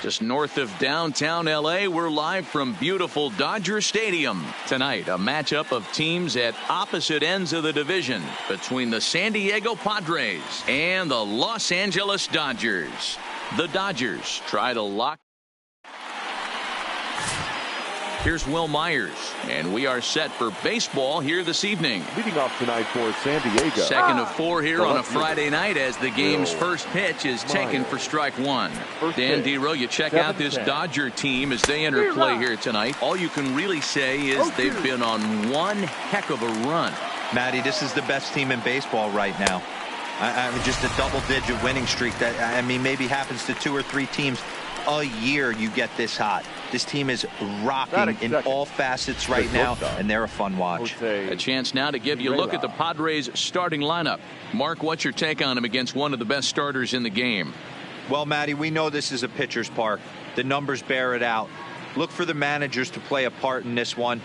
Just north of downtown LA, we're live from beautiful Dodger Stadium. Tonight, a matchup of teams at opposite ends of the division between the San Diego Padres and the Los Angeles Dodgers. The Dodgers try to lock. Here's Will Myers, and we are set for baseball here this evening. Leading off tonight for San Diego. Second of 4 here on a Friday night as the game's first pitch is taken for strike one. Dan Dero, you check out this Dodger team as they enter play here tonight. All you can really say is they've been on one heck of a run. Matty, this is the best team in baseball right now. I mean, just a double-digit winning streak that, I mean, maybe happens to 2 or 3 teams a year. You get this hot. This team is rocking in all facets right now, and they're a fun watch. A chance now to give you a look at the Padres starting lineup. Mark, what's your take on him against one of the best starters in the game? Well, Matty, we know this is a pitcher's park. The numbers bear it out. Look for the managers to play a part in this one.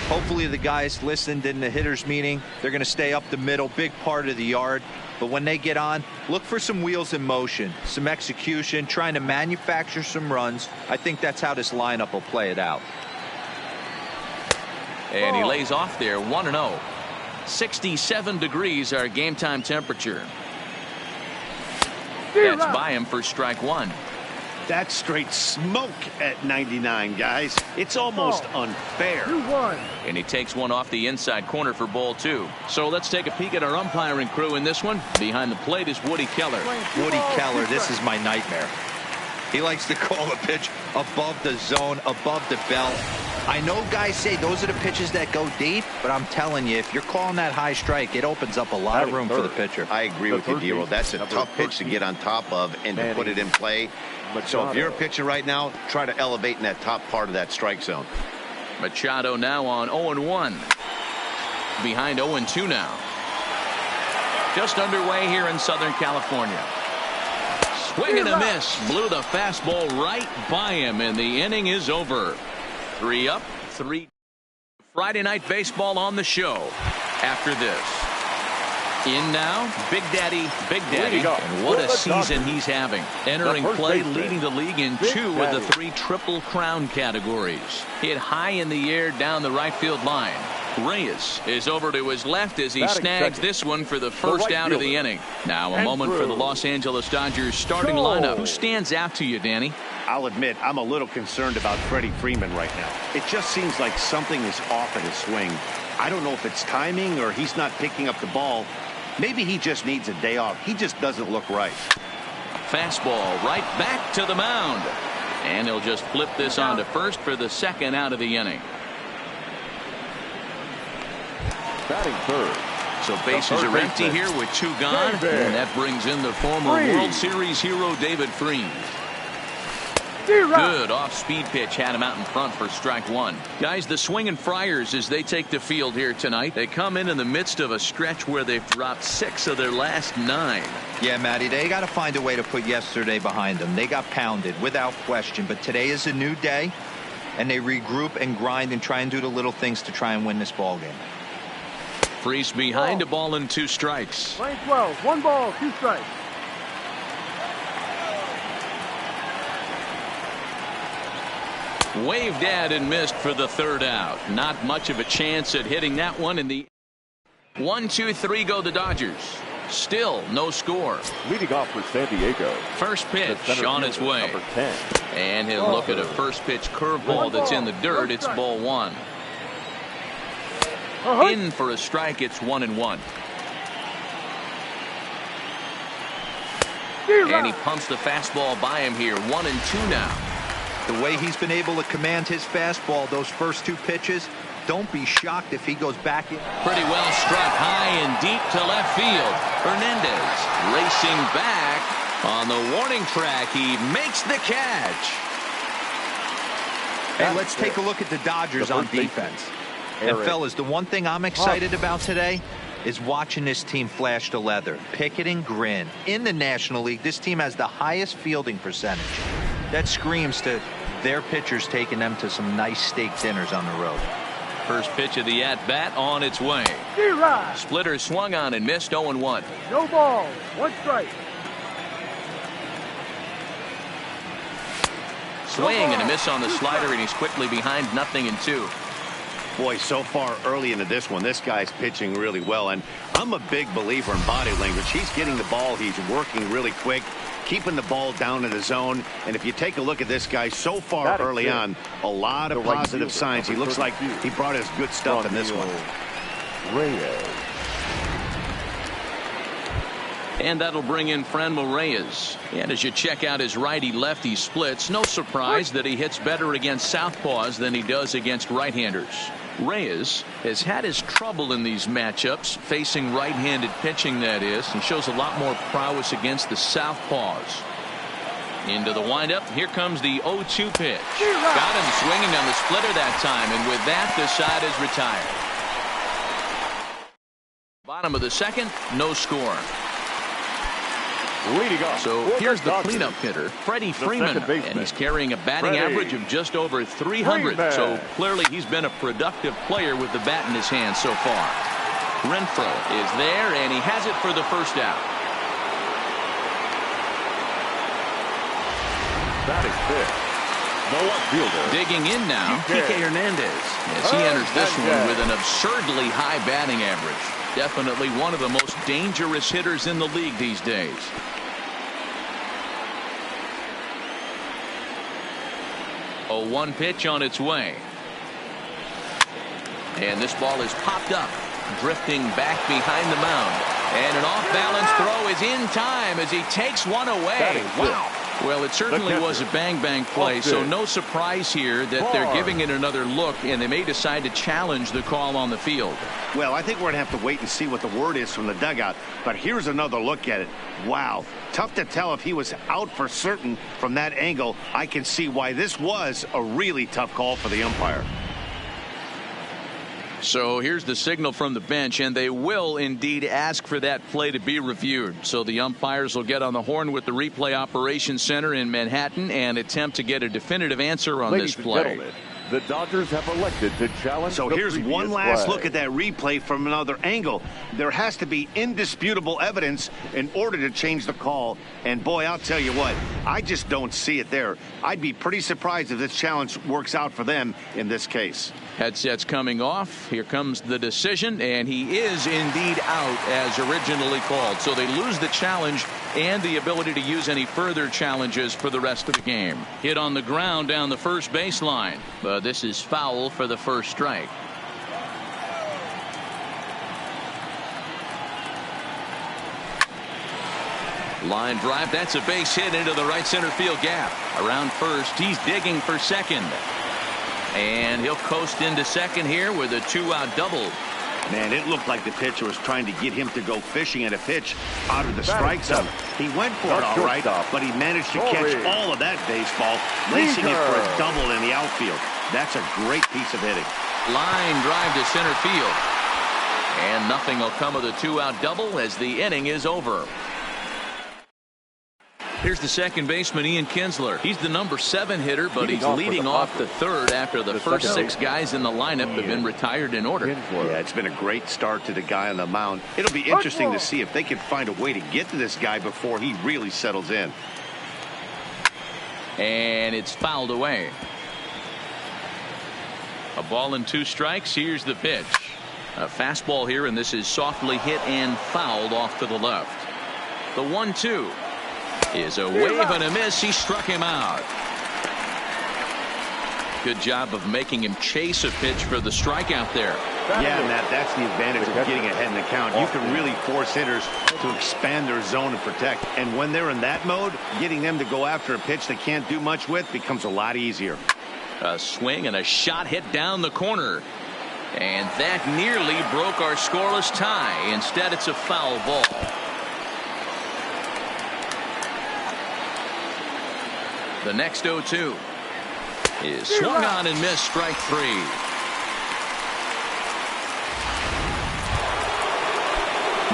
Hopefully the guys listened in the hitters meeting. They're going to stay up the middle, big part of the yard. But when they get on, look for some wheels in motion, some execution, trying to manufacture some runs. I think that's how this lineup will play it out. And he lays off there, 1-0. 67 degrees our game time temperature. That's by him for strike one. That's straight smoke at 99, guys. It's almost unfair. 2-1. And he takes one off the inside corner for ball 2. So let's take a peek at our umpiring crew in this one. Behind the plate is Woody Keller. Woody Keller, this is my nightmare. He likes to call a pitch above the zone, above the belt. I know guys say those are the pitches that go deep, but I'm telling you, if you're calling that high strike, it opens up a lot of room for the pitcher. I agree with you, Dero. That's a tough pitch to get on top of and to put it in play. So if you're pitching right now, try to elevate in that top part of that strike zone. Machado now on 0-1. Behind 0-2 now. Just underway here in Southern California. Swing and a miss. Blew the fastball right by him, and the inning is over. 3 up, 3. Friday night baseball on the show after this. In now, Big Daddy, and what a season he's having. Entering play, leading the league in 2 of the 3 Triple Crown categories. Hit high in the air down the right field line. Reyes is over to his left as he snags this one for the first out of the inning. Now a moment for the Los Angeles Dodgers starting lineup. Who stands out to you, Danny? I'll admit I'm a little concerned about Freddie Freeman right now. It just seems like something is off at his swing. I don't know if it's timing or he's not picking up the ball. Maybe he just needs a day off. He just doesn't look right. Fastball right back to the mound. And he'll just flip this on to first for the second out of the inning. Batting third. So bases are empty here with 2 gone. And that brings in the former World Series hero David Freese. Good off-speed pitch had him out in front for strike one. Guys, the Swinging Friars as they take the field here tonight. They come in the midst of a stretch where they've dropped 6 of their last 9. Yeah, Matty, they got to find a way to put yesterday behind them. They got pounded without question, but today is a new day, and they regroup and grind and try and do the little things to try and win this ball game. Freese behind a ball and 2 strikes. Line 12, 1 ball, 2 strikes. Waved at and missed for the 3rd out. Not much of a chance at hitting that one in the 1-2-3 go the Dodgers. Still no score. Leading off for San Diego. First pitch on its way. Number 10. And he'll look at a first pitch curveball that's in the dirt. It's ball 1. In for a strike. It's 1-1. And he pumps the fastball by him here. 1-2 now. The way he's been able to command his fastball those first 2 pitches, don't be shocked if he goes back in. Pretty well struck high and deep to left field. Hernandez racing back on the warning track. He makes the catch. Hey, let's take a look at the Dodgers on defense. And fellas, the one thing I'm excited about today is watching this team flash the leather. Pick it and grin. In the National League, this team has the highest fielding percentage. That screams to their pitchers taking them to some nice steak dinners on the road. First pitch of the at-bat on its way. Splitter swung on and missed. 0-1. No ball, 1 strike. swing and a miss on the slider, and he's quickly behind 0-2. Boy, so far early into this one, this guy's pitching really well, and I'm a big believer in body language. He's getting the ball, he's working really quick, keeping the ball down in the zone, and if you take a look at this guy so far early on, a lot of positive signs. He looks like he brought his good stuff in this one. Reyes. And that'll bring in Franmil Reyes. And as you check out his righty-lefty splits, no surprise that he hits better against southpaws than he does against right-handers. Reyes has had his trouble in these matchups, facing right-handed pitching, that is, and shows a lot more prowess against the southpaws. Into the windup. Here comes the 0-2 pitch. Got him swinging on the splitter that time, and with that, the side is retired. Bottom of the second, no score. Leading off. So here's the cleanup hitter, Freddie Freeman, and he's carrying a batting average of just over 300. So clearly he's been a productive player with the bat in his hand so far. Renfroe is there, and he has it for the first out. Batting fifth. No outfielder. Digging in now, Kike Hernandez, as he enters this one with an absurdly high batting average. Definitely one of the most dangerous hitters in the league these days. A 1 pitch on its way. And this ball is popped up, drifting back behind the mound. And an off-balance throw is in time as he takes one away. Wow. Well, it certainly was a bang-bang play, so no surprise here that they're giving it another look, and they may decide to challenge the call on the field. Well, I think we're going to have to wait and see what the word is from the dugout, but here's another look at it. Wow. Tough to tell if he was out for certain from that angle. I can see why this was a really tough call for the umpire. So here's the signal from the bench, and they will indeed ask for that play to be reviewed. So the umpires will get on the horn with the replay operations center in Manhattan and attempt to get a definitive answer on this play. The Dodgers have elected to challenge. So here's one last look at that replay from another angle. There has to be indisputable evidence in order to change the call. And boy, I'll tell you what, I just don't see it there. I'd be pretty surprised if this challenge works out for them in this case. Headsets coming off. Here comes the decision, and he is indeed out as originally called. So they lose the challenge and the ability to use any further challenges for the rest of the game. Hit on the ground down the first baseline. But this is foul for the first strike. Line drive. That's a base hit into the right center field gap. Around first, he's digging for second. And he'll coast into second here with a 2-out double. Man, it looked like the pitcher was trying to get him to go fishing at a pitch out of the strike zone. He went for it all right, but he managed to catch all of that baseball, lacing it for a double in the outfield. That's a great piece of hitting. Line drive to center field. And nothing will come of the 2-out double as the inning is over. Here's the second baseman, Ian Kinsler. He's the number 7 hitter, but he's leading off the third after the first 6 guys in the lineup have been retired in order. Yeah, it's been a great start to the guy on the mound. It'll be interesting to see if they can find a way to get to this guy before he really settles in. And it's fouled away. A ball and 2 strikes. Here's the pitch. A fastball here, and this is softly hit and fouled off to the left. The 1-2. Is a wave and a miss. He struck him out. Good job of making him chase a pitch for the strikeout there. Yeah, Matt, that's the advantage of getting ahead in the count. You can really force hitters to expand their zone and protect. And when they're in that mode, getting them to go after a pitch they can't do much with becomes a lot easier. A swing and a shot hit down the corner. And that nearly broke our scoreless tie. Instead, it's a foul ball. The next 0-2 is swung on and missed, strike 3.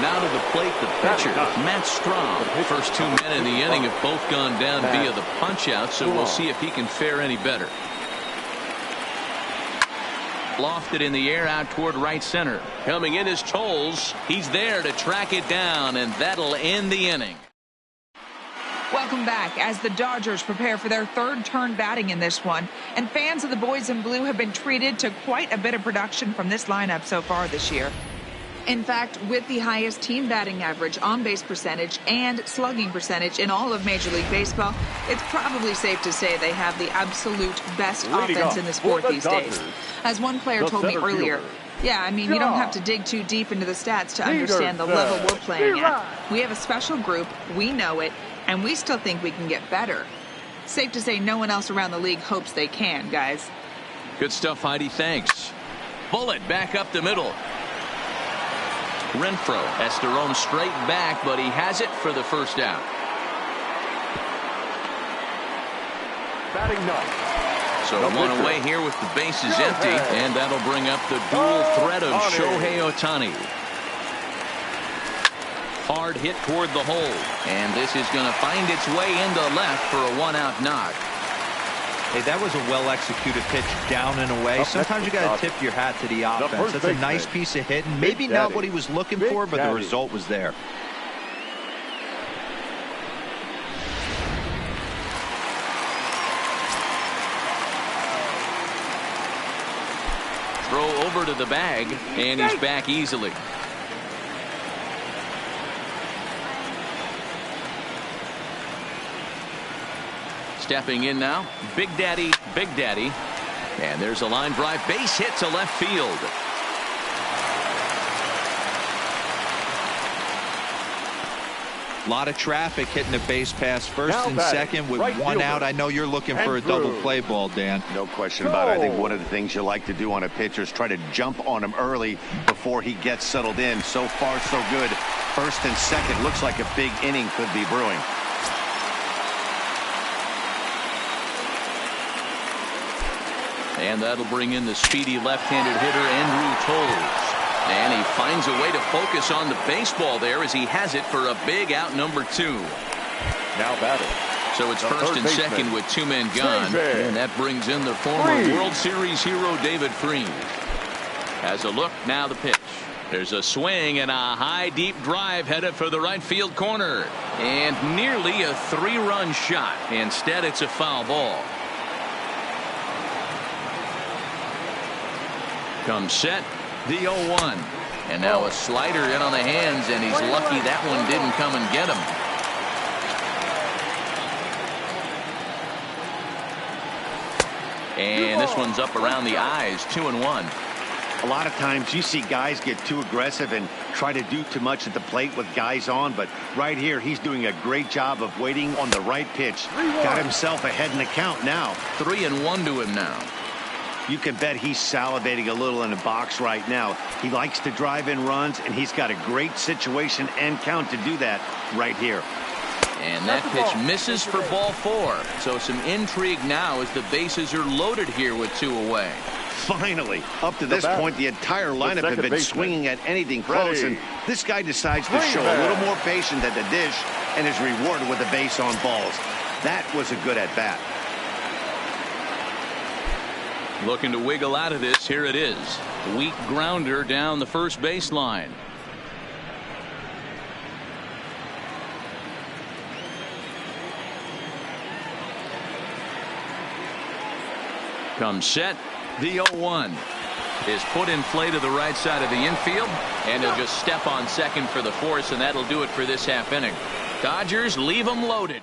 Now to the plate, the pitcher, Matt Strahm. First 2 men in the inning have both gone down via the punch-out, so we'll see if he can fare any better. Lofted in the air out toward right center. Coming in is Tolles. He's there to track it down, and that'll end the inning. Welcome back as the Dodgers prepare for their third turn batting in this one. And fans of the boys in blue have been treated to quite a bit of production from this lineup so far this year. In fact, with the highest team batting average, on-base percentage, and slugging percentage in all of Major League Baseball, it's probably safe to say they have the absolute best offense in the sport these days. As one player told me earlier, yeah, I mean, you don't have to dig too deep into the stats to understand the level we're playing at. We have a special group, we know it, and we still think we can get better. Safe to say no one else around the league hopes they can, guys. Good stuff, Heidi. Thanks. Bullet back up the middle. Renfroe has to roam straight back, but he has it for the first out. Batting ninth. So one away here with the bases empty, and that'll bring up the dual threat of Shohei Ohtani. Hard hit toward the hole, and this is going to find its way into left for a one-out knock. Hey, that was a well-executed pitch down and away. Sometimes you got to tip your hat to the offense. That's a nice piece of hitting. Maybe not what he was looking for, but the result was there. Throw over to the bag, and he's back easily. Stepping in now, Big Daddy, Big Daddy. And there's a line drive base hit to left field. A lot of traffic hitting the base pass first and second with one out. I know you're looking for a double play ball, Dan. No question about it. I think one of the things you like to do on a pitcher is try to jump on him early before he gets settled in. So far, so good. First and second looks like a big inning could be brewing. And that'll bring in the speedy left-handed hitter Andrew Toles. And he finds a way to focus on the baseball there as he has it for a big out number 2. Now batting. So it's first and second with 2 men gone. And that brings in the former World Series hero David Freese. As a look, now the pitch. There's a swing and a high deep drive headed for the right field corner. And nearly a 3-run shot. Instead, it's a foul ball. Comes set, the 0-1. And now a slider in on the hands, and he's lucky that one didn't come and get him. And this one's up around the eyes, 2-1. A lot of times you see guys get too aggressive and try to do too much at the plate with guys on, but right here he's doing a great job of waiting on the right pitch. Got himself ahead in the count now. 3-1 to him now. You can bet he's salivating a little in the box right now. He likes to drive in runs, and he's got a great situation and count to do that right here. And that pitch misses for ball 4. So some intrigue now as the bases are loaded here with 2 away. Finally, up to this point, the entire lineup had been swinging at anything close, and this guy decides to show a little more patience at the dish and is rewarded with a base on balls. That was a good at-bat. Looking to wiggle out of this. Here it is. Weak grounder down the first baseline. Comes set. The 0-1 is put in play to the right side of the infield, and he'll just step on second for the force, and that'll do it for this half inning. Dodgers leave them loaded.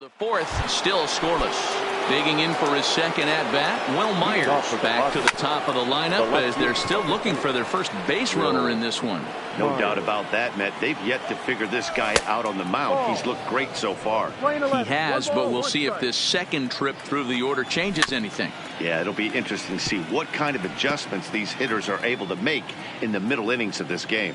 The fourth still scoreless. Digging in for his second at-bat, Will Myers back to the top of the lineup as they're still looking for their first base runner in this one. No doubt about that, Matt. They've yet to figure this guy out on the mound. He's looked great so far. He has, but we'll see if this second trip through the order changes anything. Yeah, it'll be interesting to see what kind of adjustments these hitters are able to make in the middle innings of this game.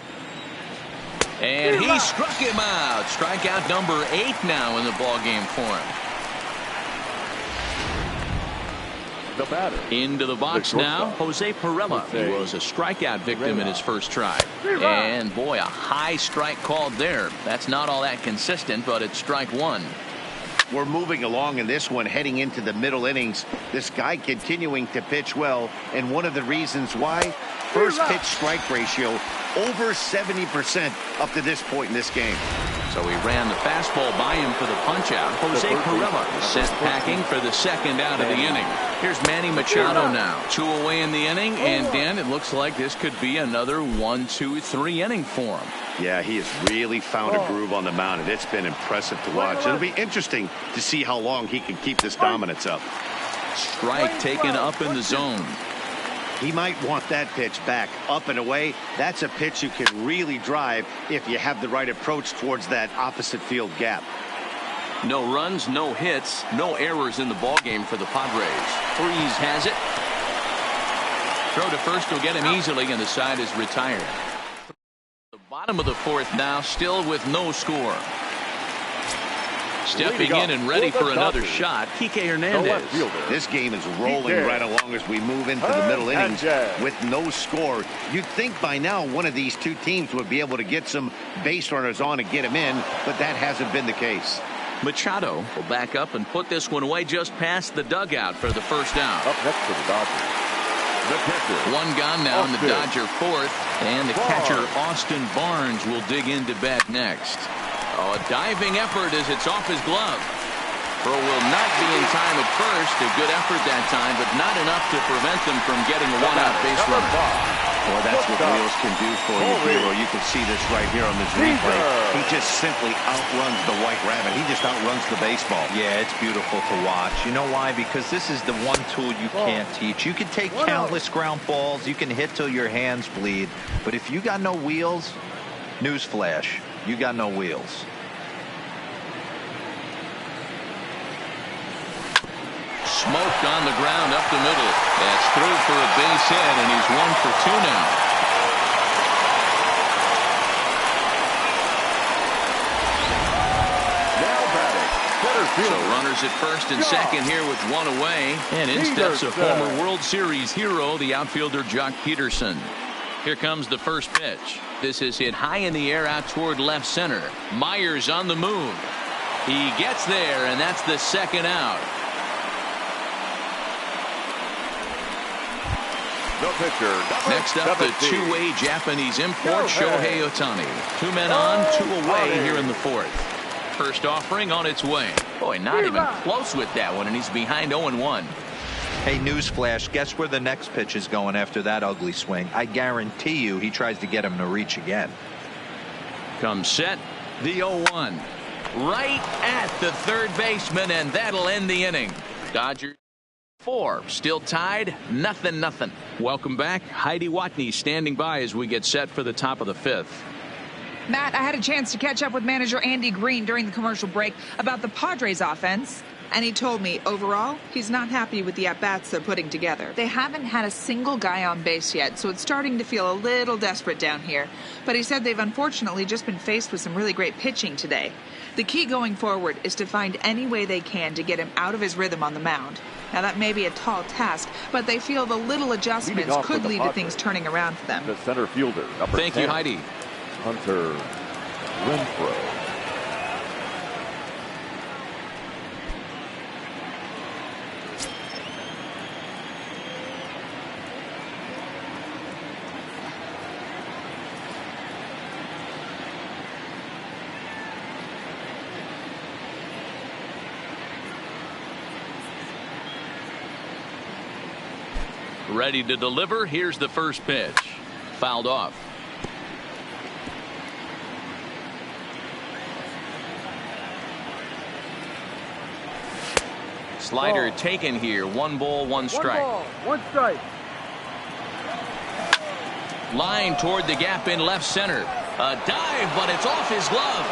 And he struck him out. Strikeout number 8 now in the ballgame for him. The batter. Into the box now, Jose Pirela. He was a strikeout victim in his first try. And boy, a high strike called there. That's not all that consistent, but it's strike 1. We're moving along in this one, heading into the middle innings. This guy continuing to pitch well, and one of the reasons why, first pitch strike ratio over 70% up to this point in this game. So he ran the fastball by him for the punch out. Jose Carrera sent packing for the second out of the inning. Here's Manny Machado now. 2 away in the inning, and Dan, it looks like this could be another 1, 2, 3 inning for him. Yeah, he has really found a groove on the mound, and it's been impressive to watch. It'll be interesting to see how long he can keep this dominance up. Strike taken up in the zone. He might want that pitch back up and away. That's a pitch you can really drive if you have the right approach towards that opposite field gap. No runs, no hits, no errors in the ballgame for the Padres. Freeze has it. Throw to first will get him easily, and the side is retired. The bottom of the 4th now, still with no score. Stepping in and ready for another shot, Kike Hernandez. This game is rolling right along as we move into the middle innings with no score. You'd think by now one of these two teams would be able to get some base runners on and get them in, but that hasn't been the case. Machado will back up and put this one away just past the dugout for the first out. Up next for the Dodgers, the pitcher. 1 gone now in the Dodger 4th, and the catcher Austin Barnes will dig into bat next. Oh, a diving effort as it's off his glove. Throw will not be in time at first. A good effort that time, but not enough to prevent them from getting a 1-out base runner. Well, that's what Wheels can do for you, Hero. You can see this right here on this replay. He just simply outruns the White Rabbit. He just outruns the baseball. Yeah, it's beautiful to watch. You know why? Because this is the one tool you can't teach. You can take countless ground balls. You can hit till your hands bleed. But if you got no wheels, newsflash, you got no wheels. Smoked on the ground up the middle. That's through for a base hit, and he's 1 for 2 now. So runners at first and second here with 1 away. And in steps a former World Series hero, the outfielder Jock Peterson. Here comes the first pitch. This is hit high in the air out toward left center. Myers on the move. He gets there, and that's the second out. The pitcher, next up, the 2-way Japanese import, Shohei Ohtani. 2 men on, 2 away here in the 4th. First offering on its way. Boy, not even close with that one, and he's behind 0-1. Hey, newsflash, guess where the next pitch is going after that ugly swing? I guarantee you he tries to get him to reach again. Comes set, the 0-1. Right at the third baseman, and that'll end the inning. Dodgers 4, still tied, 0-0. Welcome back. Heidi Watney standing by as we get set for the top of the 5th. Matt, I had a chance to catch up with manager Andy Green during the commercial break about the Padres offense, and he told me overall he's not happy with the at-bats they're putting together. They haven't had a single guy on base yet, so it's starting to feel a little desperate down here. But he said they've unfortunately just been faced with some really great pitching today. The key going forward is to find any way they can to get him out of his rhythm on the mound. Now, that may be a tall task, but they feel the little adjustments could lead to things turning around for them. The center fielder, number Thank 10, you, Heidi. Hunter Renfroe. Ready to deliver. Here's the first pitch. Fouled off. Slider taken here. 1 ball, 1 strike. 1 ball, 1 strike. Line toward the gap in left center. A dive, but it's off his glove.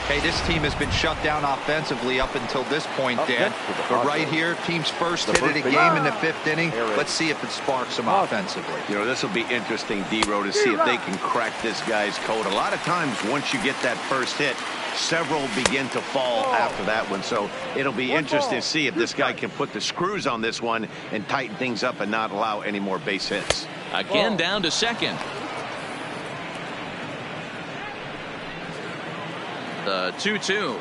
Hey, this team has been shut down offensively up until this point, Dan. But right here, team's first hit of the game in the 5th inning. Let's see if it sparks them offensively. You know, this will be interesting, D-Row, to see if they can crack this guy's code. A lot of times, once you get that first hit, several begin to fall after that one. So it'll be interesting to see if this guy can put the screws on this one and tighten things up and not allow any more base hits. Again down to second. The 2-2.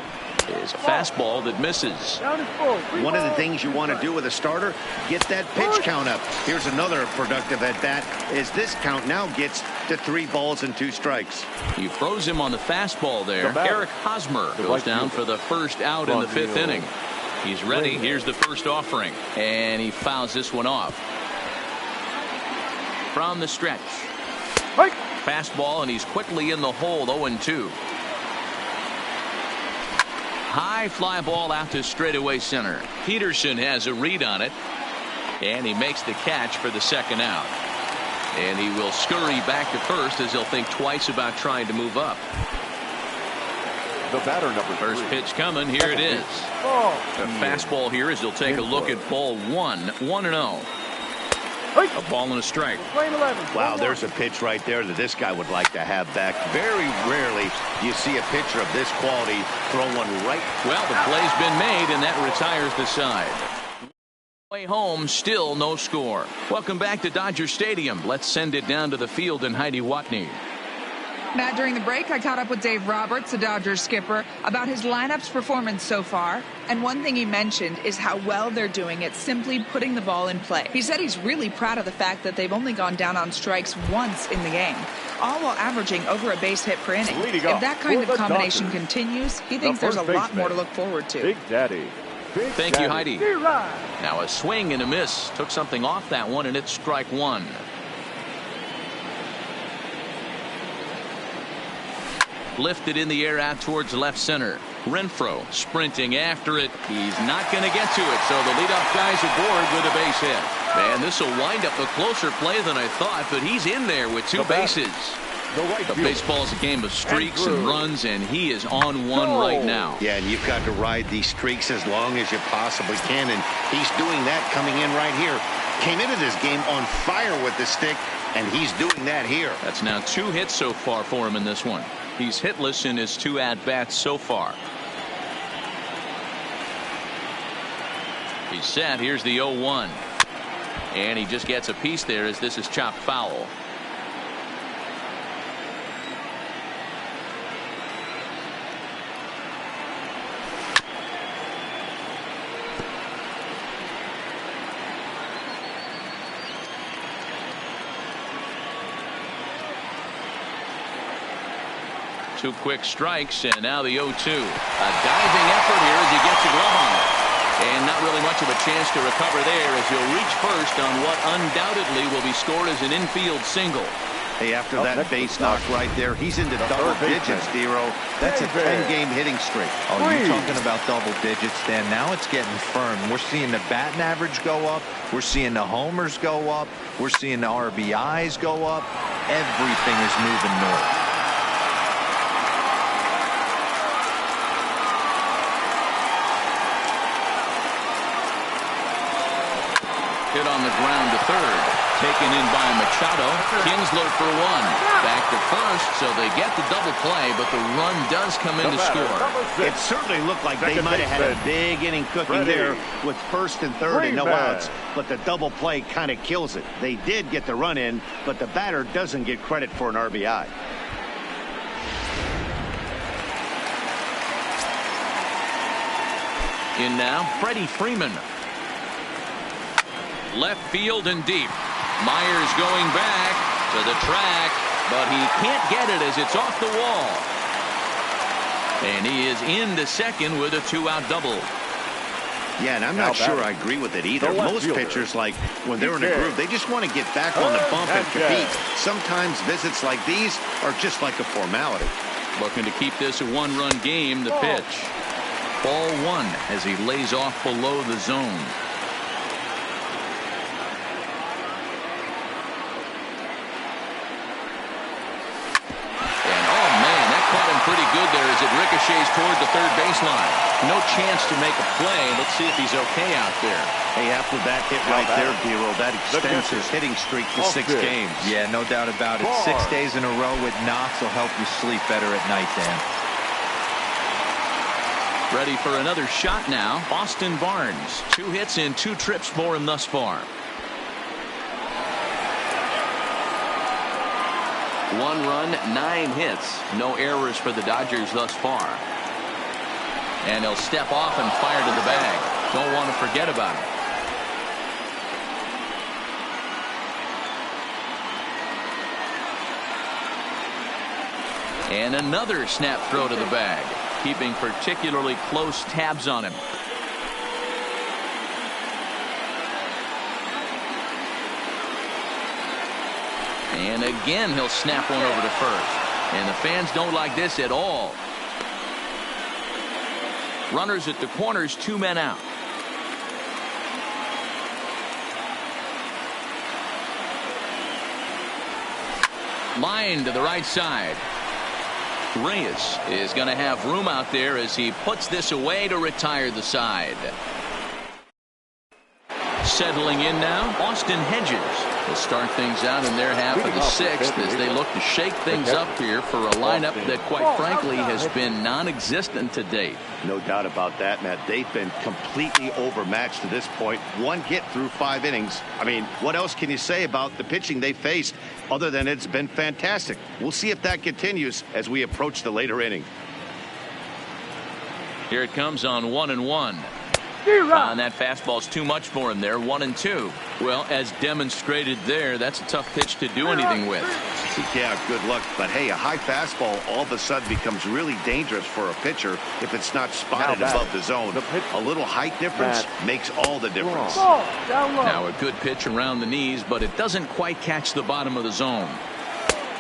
is a fastball that misses. Down is full. One of the things you want to do with a starter, get that pitch count up. Here's another productive at bat as this count now gets to 3 balls and 2 strikes. He throws him on the fastball there. Eric Hosmer goes right down for the first out in the 5th inning. He's ready. Here's the first offering, and he fouls this one off. From the stretch. Fastball, and he's quickly in the hole. 0-2. High fly ball out to straightaway center. Peterson has a read on it, and he makes the catch for the second out. And he will scurry back to first as he'll think twice about trying to move up. The batter, number 3. First pitch coming. Here it is. The fastball here as he'll take a look at ball 1. 1-0. A ball and a strike. Wow, there's a pitch right there that this guy would like to have back. Very rarely do you see a pitcher of this quality throw one right. Well, the play's been made, and that retires the side. Way home, still no score. Welcome back to Dodger Stadium. Let's send it down to the field in Heidi Watney. Matt, during the break, I caught up with Dave Roberts, the Dodgers skipper, about his lineup's performance so far. And one thing he mentioned is how well they're doing at simply putting the ball in play. He said he's really proud of the fact that they've only gone down on strikes once in the game, all while averaging over a base hit per inning. If that kind of combination continues, he thinks there's a lot more to look forward to. Big Daddy. Thank you, Heidi. Now a swing and a miss. Took something off that one, and it's strike 1. Lifted in the air out towards left center. Renfroe sprinting after it. He's not going to get to it, so the leadoff guy's aboard with a base hit. Man, this will wind up a closer play than I thought, but he's in there with 2 bases. The baseball's a game of streaks and runs, and he is on one right now. Yeah, and you've got to ride these streaks as long as you possibly can, and he's doing that coming in right here. Came into this game on fire with the stick, and he's doing that here. That's now 2 hits so far for him in this one. He's hitless in his 2 at-bats so far. He's set. Here's the 0-1. And he just gets a piece there as this is chopped foul. Two quick strikes, and now the 0-2. A diving effort here as he gets a glove on it. And not really much of a chance to recover there as he'll reach first on what undoubtedly will be scored as an infield single. Hey, after that base knock right there, he's into double digits, Dero. That's a 10-game hitting streak. Oh, you're talking about double digits, Dan. Now it's getting firm. We're seeing the batting average go up. We're seeing the homers go up. We're seeing the RBIs go up. Everything is moving north. Hit on the ground to third. Taken in by Machado. Kinsler for 1. Back to first, so they get the double play, but the run does come in to score. It certainly looked like they might have had a big inning cooking there with first and third and no outs, but the double play kind of kills it. They did get the run in, but the batter doesn't get credit for an RBI. In now, Freddie Freeman. Left field and deep. Myers going back to the track, but he can't get it as it's off the wall. And he is into second with a 2-out double. Yeah, and I'm not sure I agree with it either. Most pitchers, like when they're in a groove, they just want to get back on the bump and compete. Sometimes visits like these are just like a formality. Looking to keep this a 1-run game. The pitch. Ball 1 as he lays off below the zone. Pretty good there as it ricochets toward the third baseline. No chance to make a play. Let's see if he's okay out there. Hey, after that hit right there, Dero, that extends his hitting streak to 6 games. Yeah, no doubt about it. 6 days in a row with knocks will help you sleep better at night, Dan. Ready for another shot now. Austin Barnes. 2 hits and 2 trips for him thus far. 1 run, 9 hits. No errors for the Dodgers thus far. And he'll step off and fire to the bag. Don't want to forget about it. And another snap throw to the bag, keeping particularly close tabs on him. And again, he'll snap one over to first. And the fans don't like this at all. Runners at the corners, 2 men out. Line to the right side. Reyes is going to have room out there as he puts this away to retire the side. Settling in now, Austin Hedges will start things out in their half of the 6th as they look to shake things up here for a lineup that, quite frankly, has been non-existent to date. No doubt about that, Matt. They've been completely overmatched to this point. 1 hit through 5 innings. I mean, what else can you say about the pitching they faced other than it's been fantastic? We'll see if that continues as we approach the later inning. Here it comes on 1-1. And that fastball's too much for him there. 1-2. Well, as demonstrated there, that's a tough pitch to do anything with. Yeah, good luck. But hey, a high fastball all of a sudden becomes really dangerous for a pitcher if it's not spotted above the zone. A little height difference makes all the difference. Now a good pitch around the knees, but it doesn't quite catch the bottom of the zone.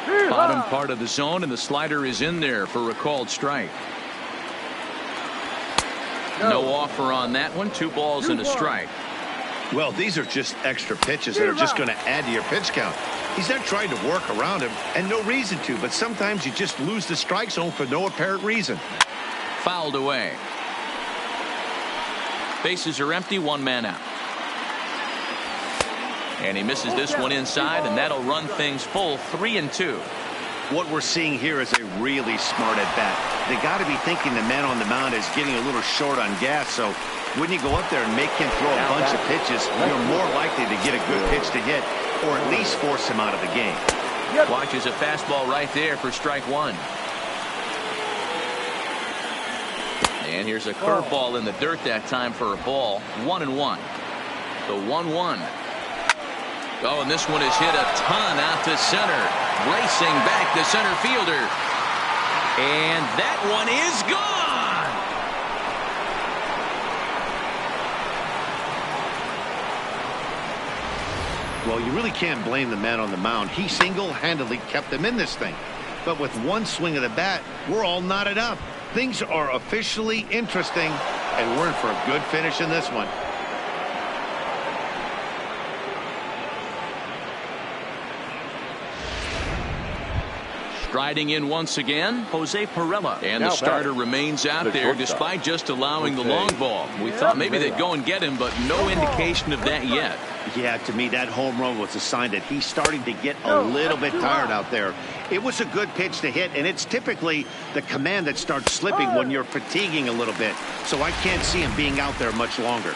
Bottom part of the zone, and the slider is in there for a called strike. No offer on that one. 2 balls and a strike. Well, these are just extra pitches that are just going to add to your pitch count. He's not trying to work around him, and no reason to, but sometimes you just lose the strike zone for no apparent reason. Fouled away. Bases are empty, 1 man out. And he misses this one inside, and that'll run things full. 3-2. What we're seeing here is a really smart at bat. They got to be thinking the man on the mound is getting a little short on gas, so when you go up there and make him throw a bunch of pitches, you're more likely to get a good pitch to hit, or at least force him out of the game. Watches a fastball right there for strike 1. And here's a curveball in the dirt that time for a ball. 1-1. The 1-1. Oh, and this one is hit a ton out to center. Racing back the center fielder. And that one is gone. Well, you really can't blame the man on the mound. He single-handedly kept them in this thing. But with 1 swing of the bat, we're all knotted up. Things are officially interesting, and we're in for a good finish in this one. Striding in once again, Jose Pirela. And the starter remains out there despite just allowing the long ball. We thought maybe they'd go and get him, but no indication of that yet. Yeah, to me, that home run was a sign that he's starting to get a little bit tired out there. It was a good pitch to hit, and it's typically the command that starts slipping when you're fatiguing a little bit. So I can't see him being out there much longer.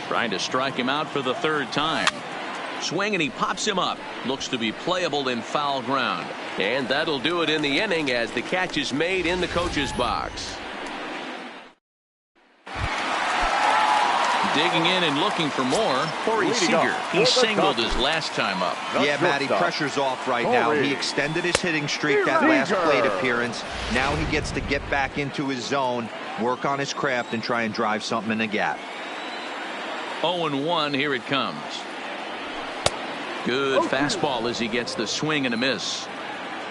Trying to strike him out for the 3rd time. Swing, and he pops him up. Looks to be playable in foul ground. And that'll do it in the inning as the catch is made in the coach's box. Digging in and looking for more, Corey Seager. He singled his last time up. Yeah, Matty, pressure's off right now. He extended his hitting streak that last plate appearance. Now he gets to get back into his zone, work on his craft, and try and drive something in the gap. 0-1, here it comes. Good fastball as he gets the swing and a miss.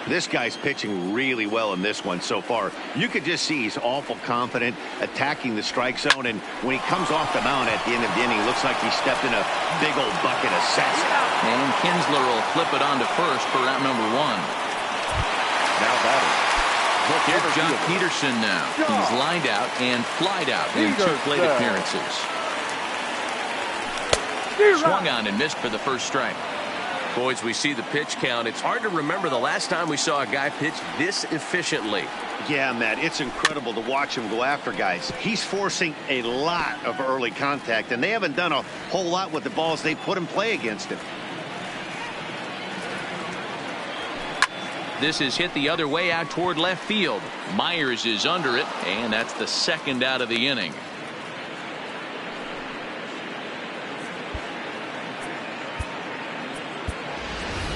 This guy's pitching really well in this one so far. You could just see he's awful confident attacking the strike zone, and when he comes off the mound at the end of the inning, looks like he stepped in a big old bucket of sass. And Kinsler will flip it on to first for out number 1. Now batting. Here's John Peterson now. He's lined out and flied out in 2 plate appearances. Swung on and missed for the first strike. Boys, we see the pitch count. It's hard to remember the last time we saw a guy pitch this efficiently. Yeah, Matt, it's incredible to watch him go after guys. He's forcing a lot of early contact, and they haven't done a whole lot with the balls they put in play against him. This is hit the other way out toward left field. Myers is under it, and that's the second out of the inning.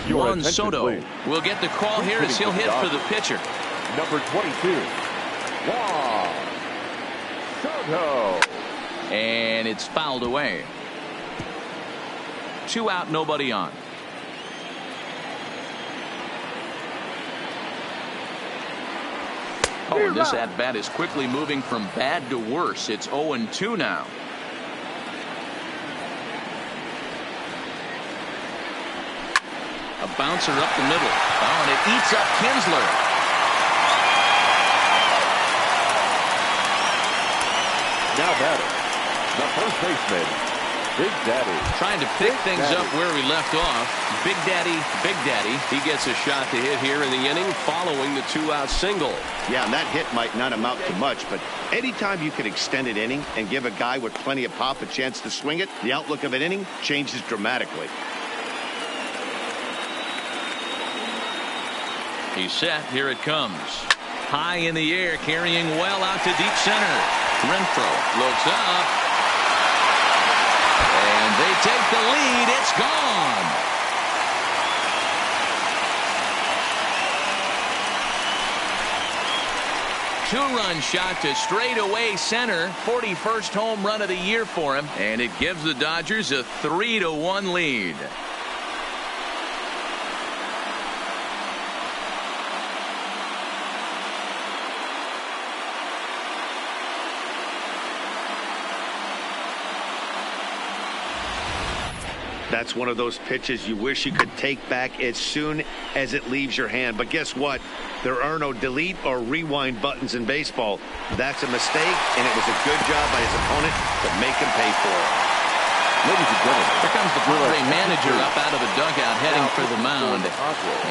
Juan Soto will get the call here as he'll hit for the pitcher. Number 22, Juan Soto. And it's fouled away. 2 out, nobody on. Oh, and this at-bat is quickly moving from bad to worse. It's 0-2 now. A bouncer up the middle. Oh, and it eats up Kinsler. Now batter, the first baseman, Big Daddy. Trying to pick things up where we left off. Big Daddy. He gets a shot to hit here in the inning following the 2-out single. Yeah, and that hit might not amount to much, but anytime you can extend an inning and give a guy with plenty of pop a chance to swing it, the outlook of an inning changes dramatically. He's set. Here it comes. High in the air, carrying well out to deep center. Renfroe looks up. And they take the lead. It's gone. Two-run shot to straightaway center. 41st home run of the year for him. And it gives the Dodgers a 3-1 lead. That's one of those pitches you wish you could take back as soon as it leaves your hand. But guess what? There are no delete or rewind buttons in baseball. That's a mistake, and it was a good job by his opponent to make him pay for it. Ladies and gentlemen, here comes the Padre manager up out of the dugout heading for the mound.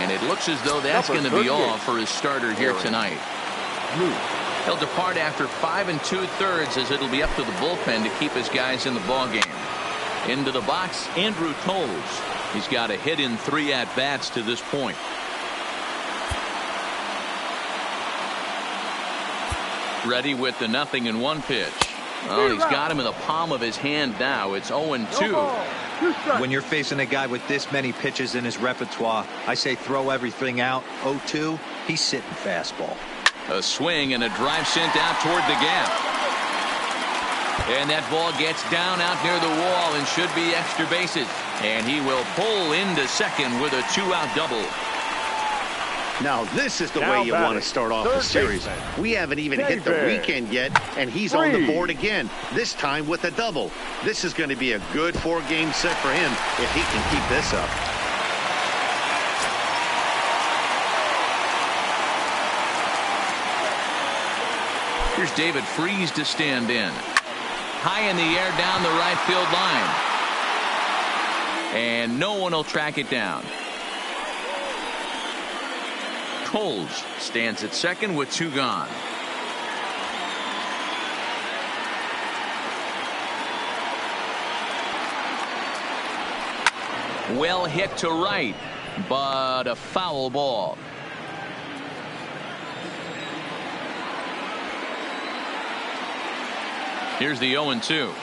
And it looks as though that's going to be all for his starter here tonight. He'll depart after 5 2/3 as it'll be up to the bullpen to keep his guys in the ballgame. Into the box, Andrew Toles. He's got a hit in 3 at-bats to this point. Ready with the 0-1 pitch. Oh, he's got him in the palm of his hand now. It's 0-2. When you're facing a guy with this many pitches in his repertoire, I say throw everything out. 0-2, he's sitting fastball. A swing and a drive sent out toward the gap. And that ball gets down out near the wall and should be extra bases. And he will pull into second with a 2-out double. Now this is the way you want to start off the series. We haven't even hit the weekend yet, and he's on the board again, this time with a double. This is going to be a good 4-game set for him if he can keep this up. Here's David Freese to stand in. High in the air down the right field line. And no one will track it down. Toles stands at second with 2 gone. Well hit to right, but a foul ball. Here's the 0-2.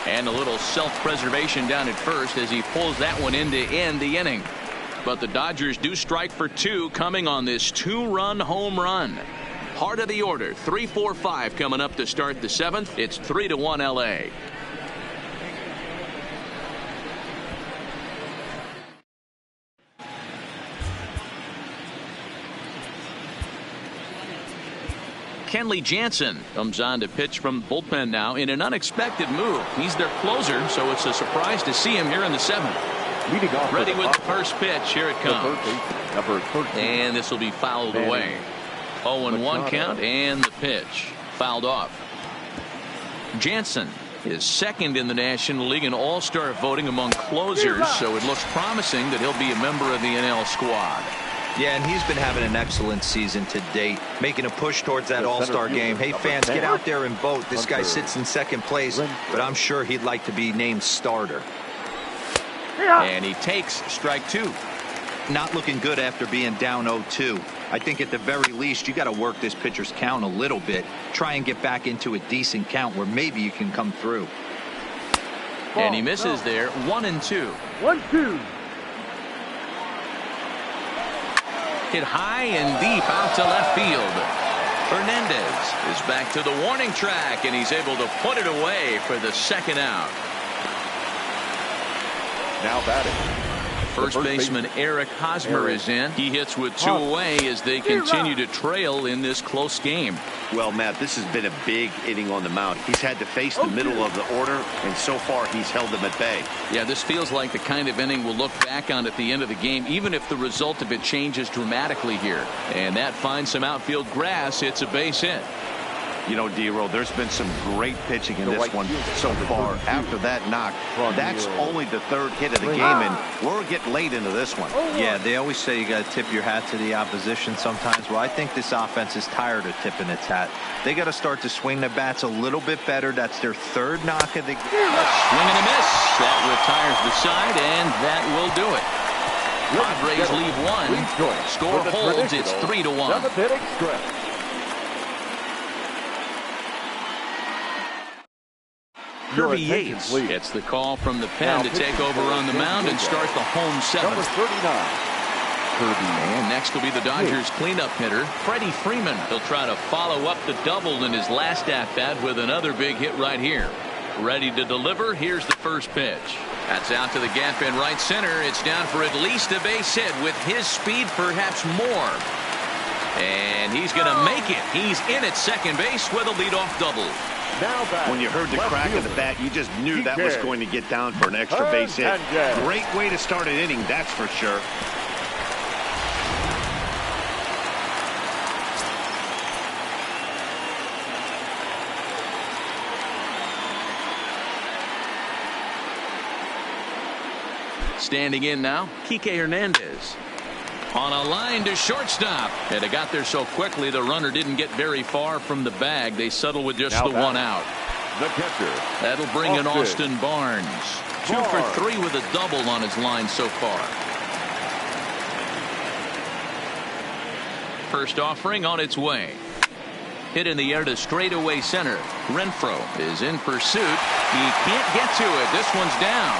And a little self-preservation down at first as he pulls that one in to end the inning. But the Dodgers do strike for 2 coming on this 2-run home run. Heart of the order, 3-4-5 coming up to start the 7th. It's 3-1 LA. Kenley Jansen comes on to pitch from the bullpen now in an unexpected move. He's their closer, so it's a surprise to see him here in the 7th. Ready with the first pitch. Here it comes. Number 13. And this will be fouled away. 0-1 count, and the pitch fouled off. Jansen is second in the National League in All-Star voting among closers, so it looks promising that he'll be a member of the NL squad. Yeah, and he's been having an excellent season to date, making a push towards that All-Star game. Hey, fans, get out there and vote. This guy sits in second place, but I'm sure he'd like to be named starter. And he takes strike 2. not looking good after being down 0-2. I think at the very least you got to work this pitcher's count a little bit. Try and get back into a decent count where maybe you can come through. And he misses there. 1-2. 1-2. Hit high and deep out to left field. Hernandez is back to the warning track, and he's able to put it away for the second out. Now batting. First baseman Eric Hosmer is in. He hits with 2 away as they continue to trail in this close game. Well, Matt, this has been a big inning on the mound. He's had to face the middle of the order, and so far he's held them at bay. Yeah, this feels like the kind of inning we'll look back on at the end of the game, even if the result of it changes dramatically here. And that finds some outfield grass. It's a base hit. You know, D-Roll, there's been some great pitching in this one so far. After that knock, that's only the 3rd hit of the game, and we're getting late into this one. Yeah, they always say you got to tip your hat to the opposition sometimes. Well, I think this offense is tired of tipping its hat. They got to start to swing the bats a little bit better. That's their 3rd knock of the game. Swing and a miss. That retires the side, and that will do it. Padres leave 1. Score holds. It's 3-1. 7th-inning stretch. Kirby Yates gets the call from the pen to take over on the mound and start the home 7th. Number 39. Kirby. And next will be the Dodgers cleanup hitter, Freddie Freeman. He'll try to follow up the double in his last at-bat with another big hit right here. Ready to deliver. Here's the first pitch. That's out to the gap in right center. It's down for at least a base hit. With his speed, perhaps more. And he's going to make it. He's in at second base with a leadoff double. When you heard the crack of the bat, you just knew that was going to get down for an extra base hit. Great way to start an inning, that's for sure. Standing in now, Kike Hernandez. On a line to shortstop. And it got there so quickly the runner didn't get very far from the bag. They settle with just the 1 out. The catcher. That'll bring in Austin Barnes. 2 for 3 with a double on his line so far. First offering on its way. Hit in the air to straightaway center. Renfroe is in pursuit. He can't get to it. This one's down.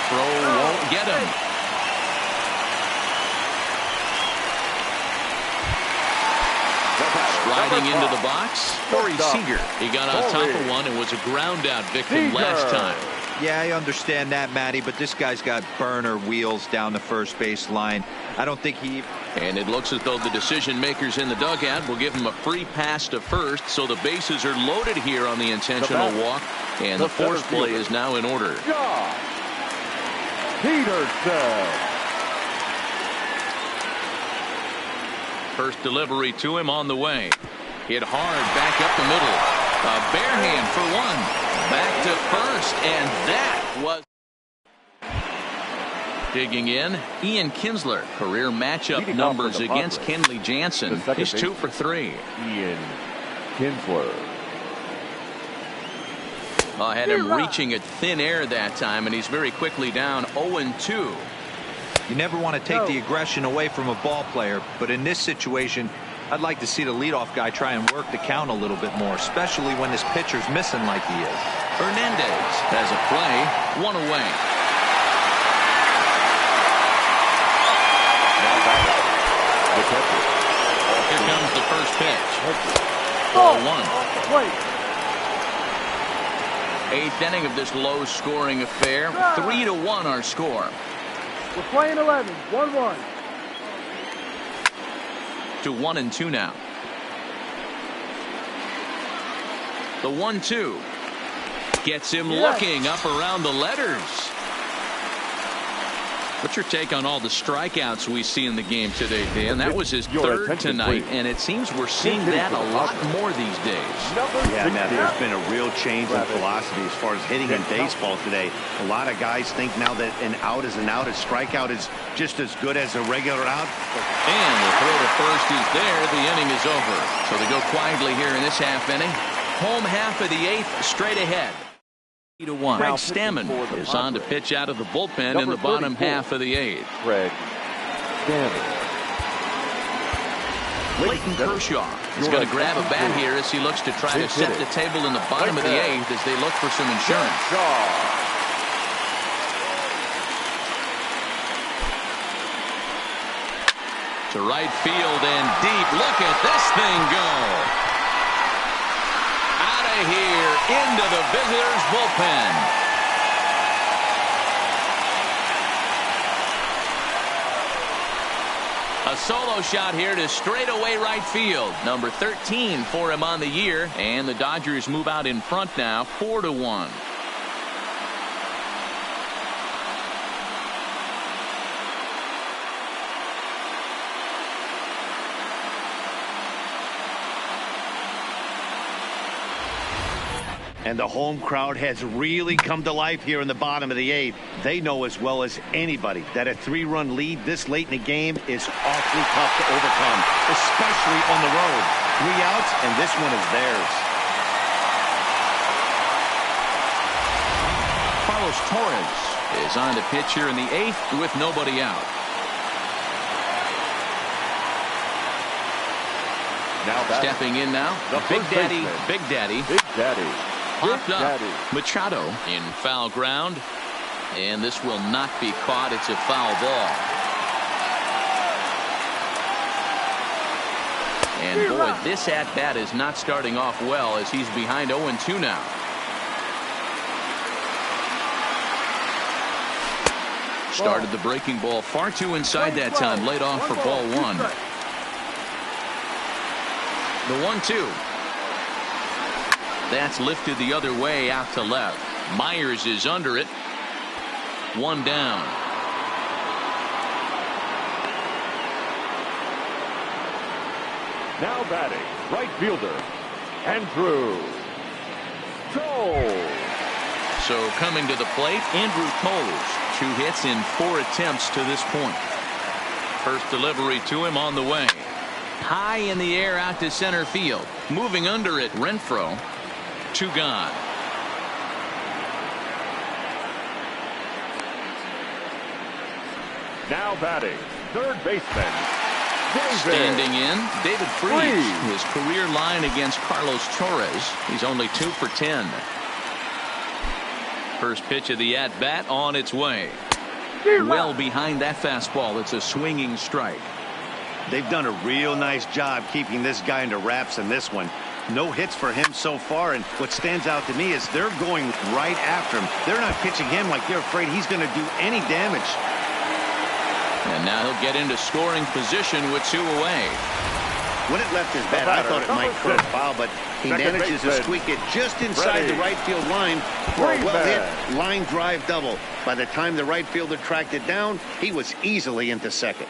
Throw won't get him. Riding into the box, Corey Seager. He got on top of one and was a ground out victim last time. Yeah, I understand that, Matty, but this guy's got burner wheels down the first base line. I don't think he... And it looks as though the decision makers in the dugout will give him a free pass to first, so the bases are loaded here on the intentional walk, and the force play is now in order. Peterson. First delivery to him on the way. Hit hard back up the middle. A bare hand for 1. Back to first, and that was... Digging in, Ian Kinsler. Career matchup numbers against Kenley Jansen. He's 2 for 3. Ian Kinsler. I had him reaching at thin air that time, and he's very quickly down 0-2. You never want to take the aggression away from a ball player, but in this situation, I'd like to see the leadoff guy try and work the count a little bit more, especially when this pitcher's missing like he is. Hernandez has a play, 1 away. Here comes the first pitch. Ball 1. 8th inning of this low-scoring affair. 3-1 our score. We're playing 11. 1-1. To 1-2 now. The 1-2 gets him looking up around the letters. What's your take on all the strikeouts we see in the game today, Dan? That was his 3rd tonight, and it seems we're seeing that a lot more these days. Yeah, Matt, there's been a real change in philosophy as far as hitting in baseball today. A lot of guys think now that an out is an out, a strikeout is just as good as a regular out. And the throw to first is there. The inning is over. So they go quietly here in this half inning. Home half of the 8th, straight ahead. 3-1. Craig Stammen is on to pitch out of the bullpen in the bottom half of the 8th. Craig standing. Clayton Kershaw is going to grab a bat here as he looks to try to set the table in the bottom of the eighth as they look for some insurance. To right field and deep. Look at this thing go. Out of here into the visitors' bullpen. A solo shot here to straightaway right field. Number 13 for him on the year, and the Dodgers move out in front now, 4-1. And the home crowd has really come to life here in the bottom of the eighth. They know as well as anybody that a 3-run lead this late in the game is awfully tough to overcome, especially on the road. 3 outs, and this one is theirs. Carlos Torres is on the pitch here in the eighth with nobody out. Now stepping in now, Big Daddy. Popped up. Machado in foul ground, and this will not be caught. It's a foul ball. And boy, this at-bat is not starting off well as he's behind 0-2 now. Started the breaking ball far too inside that time. Laid off for ball one. The 1-2. That's lifted the other way out to left. Myers is under it. 1 down. Now batting, right fielder, Andrew Toles. So coming to the plate, Andrew Toles. 2 hits in 4 attempts to this point. First delivery to him on the way. High in the air out to center field. Moving under it, Renfroe. 2 gone. Now batting, third baseman, David. Standing in, David Freese. His career line against Carlos Torres. He's only 2 for 10. First pitch of the at-bat on its way. Well behind that fastball. It's a swinging strike. They've done a real nice job keeping this guy into wraps in this one. No hits for him so far, and what stands out to me is they're going right after him. They're not pitching him like they're afraid he's going to do any damage. And now he'll get into scoring position with 2 away. When it left his bat, I thought it might curve foul, but he manages to squeak it just inside the right field line for a well-hit line drive double. By the time the right fielder tracked it down, he was easily into second.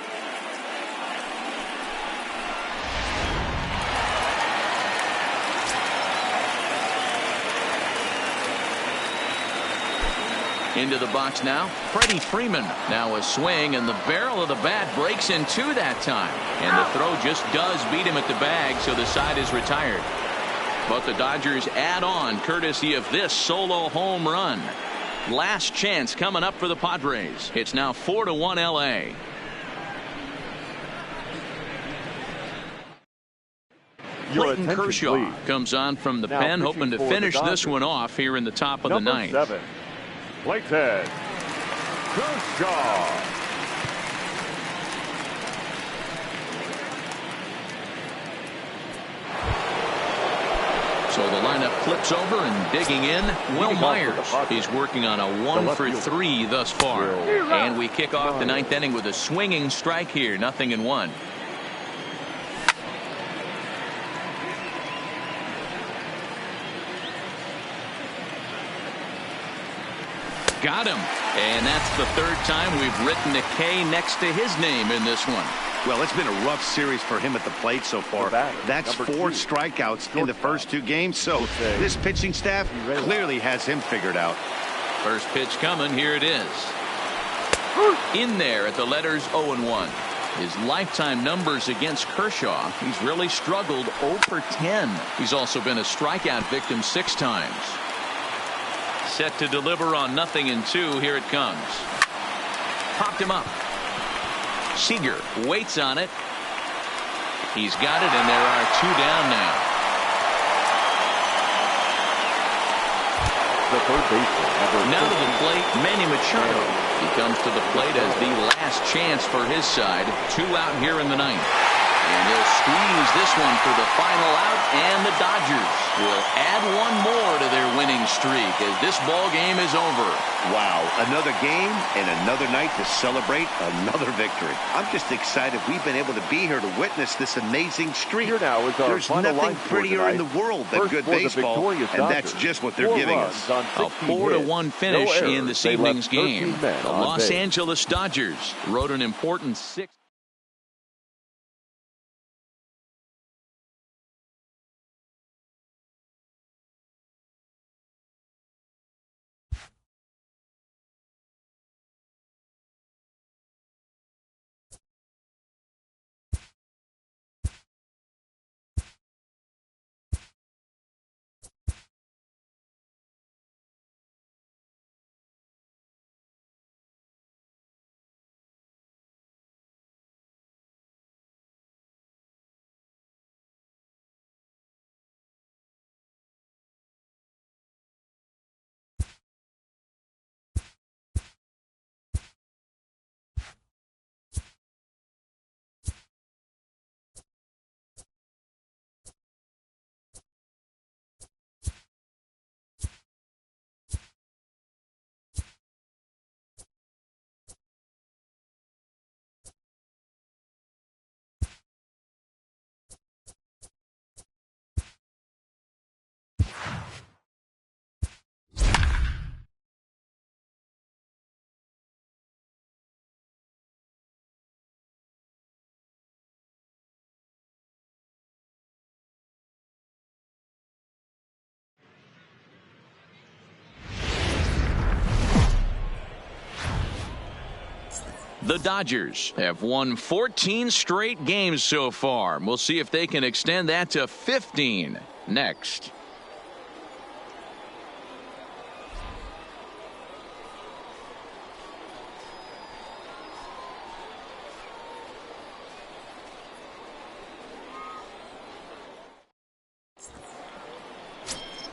Into the box now, Freddie Freeman. Now a swing, and the barrel of the bat breaks in 2 that time. And the throw just does beat him at the bag, so the side is retired. But the Dodgers add on courtesy of this solo home run. Last chance coming up for the Padres. It's now 4-1 LA. Clayton Kershaw comes on from the pen, hoping to finish this one off here in the top of the ninth. 7. Clayton Kershaw. So the lineup flips over, and digging in, Will Myers. He's working on a 1 for 3 thus far. And we kick off the 9th inning with a swinging strike here. 0-1. Got him. And that's the 3rd time we've written a K next to his name in this one. Well, it's been a rough series for him at the plate so far. That's 4 strikeouts in the first 2 games, so this pitching staff clearly has him figured out. First pitch coming. Here it is. In there at the letters 0-1. His lifetime numbers against Kershaw, he's really struggled. 0 for 10. He's also been a strikeout victim 6 times. Set to deliver on 0-2. Here it comes. Popped him up. Seager waits on it. He's got it, and there are 2 down now. The third baseman. Now to the plate, Manny Machado. He comes to the plate as the last chance for his side. 2 out here in the 9th. And he'll squeeze this one for the final out, and the Dodgers will add 1 more to their winning streak as this ball game is over. Wow, another game and another night to celebrate another victory. I'm just excited we've been able to be here to witness this amazing streak. Here now is our There's final nothing line score prettier in the tonight. world than First good for the baseball, victorious and that's Dodgers. just what they're 4 giving runs us. on A 16 4-1 hits. finish No in errors. this They left evening's 13 game. men The on Los base. Angeles Dodgers wrote an important 6. The Dodgers have won 14 straight games so far. We'll see if they can extend that to 15 next.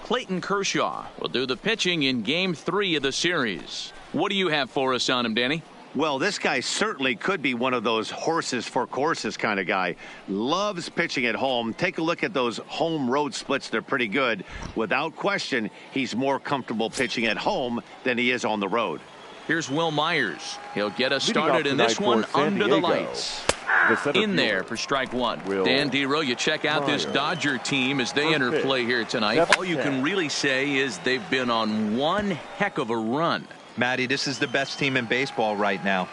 Clayton Kershaw will do the pitching in Game 3 of the series. What do you have for us on him, Danny? Well, this guy certainly could be one of those horses for courses kind of guy. Loves pitching at home. Take a look at those home road splits. They're pretty good. Without question, he's more comfortable pitching at home than he is on the road. Here's Will Myers. He'll get us Leading started off in this tonight one for under the Sandiego, lights. the center In there fielder, for strike 1. Will Dan Dero, you check out this Myers. Dodger team as they First enter pitch. play here tonight. Seven All you can ten. really say is they've been on one heck of a run. Matty, this is the best team in baseball right now.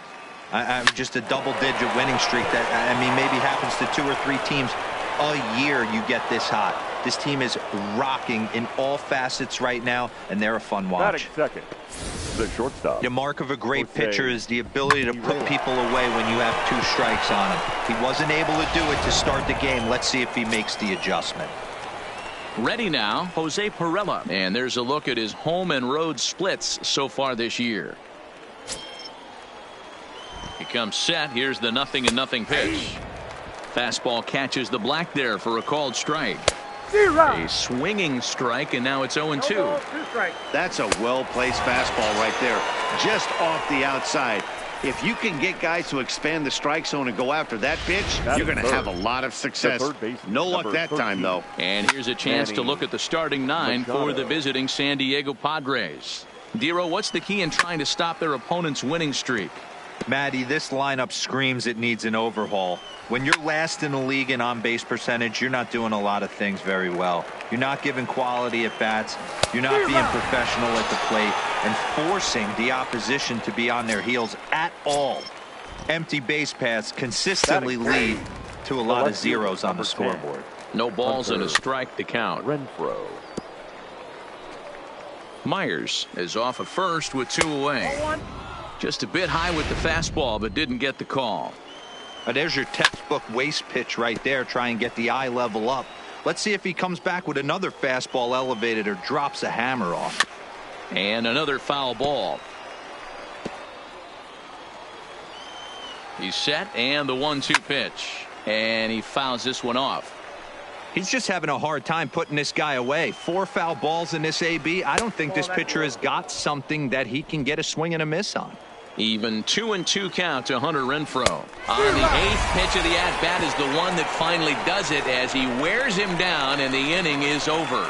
I'm just a double-digit winning streak that, I mean, maybe happens to 2 or 3 teams a year you get this hot. This team is rocking in all facets right now, and they're a fun watch. Batting second, the shortstop. The mark of a great Jose pitcher is the ability to put people away when you have 2 strikes on him. He wasn't able to do it to start the game. Let's see if he makes the adjustment. Ready now, Jose Pirela. And there's a look at his home and road splits so far this year. He comes set. Here's the 0-0 pitch. Fastball catches the black there for a called strike. A swinging strike, and now it's 0-2. That's a well-placed fastball right there, just off the outside. If you can get guys to expand the strike zone and go after that pitch, you're going to have a lot of success. No luck that time, though. And here's a chance to look at the starting 9 for the visiting San Diego Padres. Dero, what's the key in trying to stop their opponent's winning streak? Matty, this lineup screams it needs an overhaul. When you're last in the league in on-base percentage, you're not doing a lot of things very well. You're not giving quality at bats. You're not being professional at the plate and forcing the opposition to be on their heels at all. Empty base paths consistently lead to a lot of zeros on the scoreboard. No balls and a strike to count. Renfro. Myers is off at first with 2 away. Just a bit high with the fastball, but didn't get the call. There's your textbook waste pitch right there. Try and get the eye level up. Let's see if he comes back with another fastball elevated or drops a hammer off. And another foul ball. He's set, and the 1-2 pitch. And he fouls this one off. He's just having a hard time putting this guy away. 4 foul balls in this AB. I don't think this pitcher has got something that he can get a swing and a miss on. Even 2-2 count to Hunter Renfroe. On the 8th pitch of the at-bat is the one that finally does it as he wears him down, and the inning is over.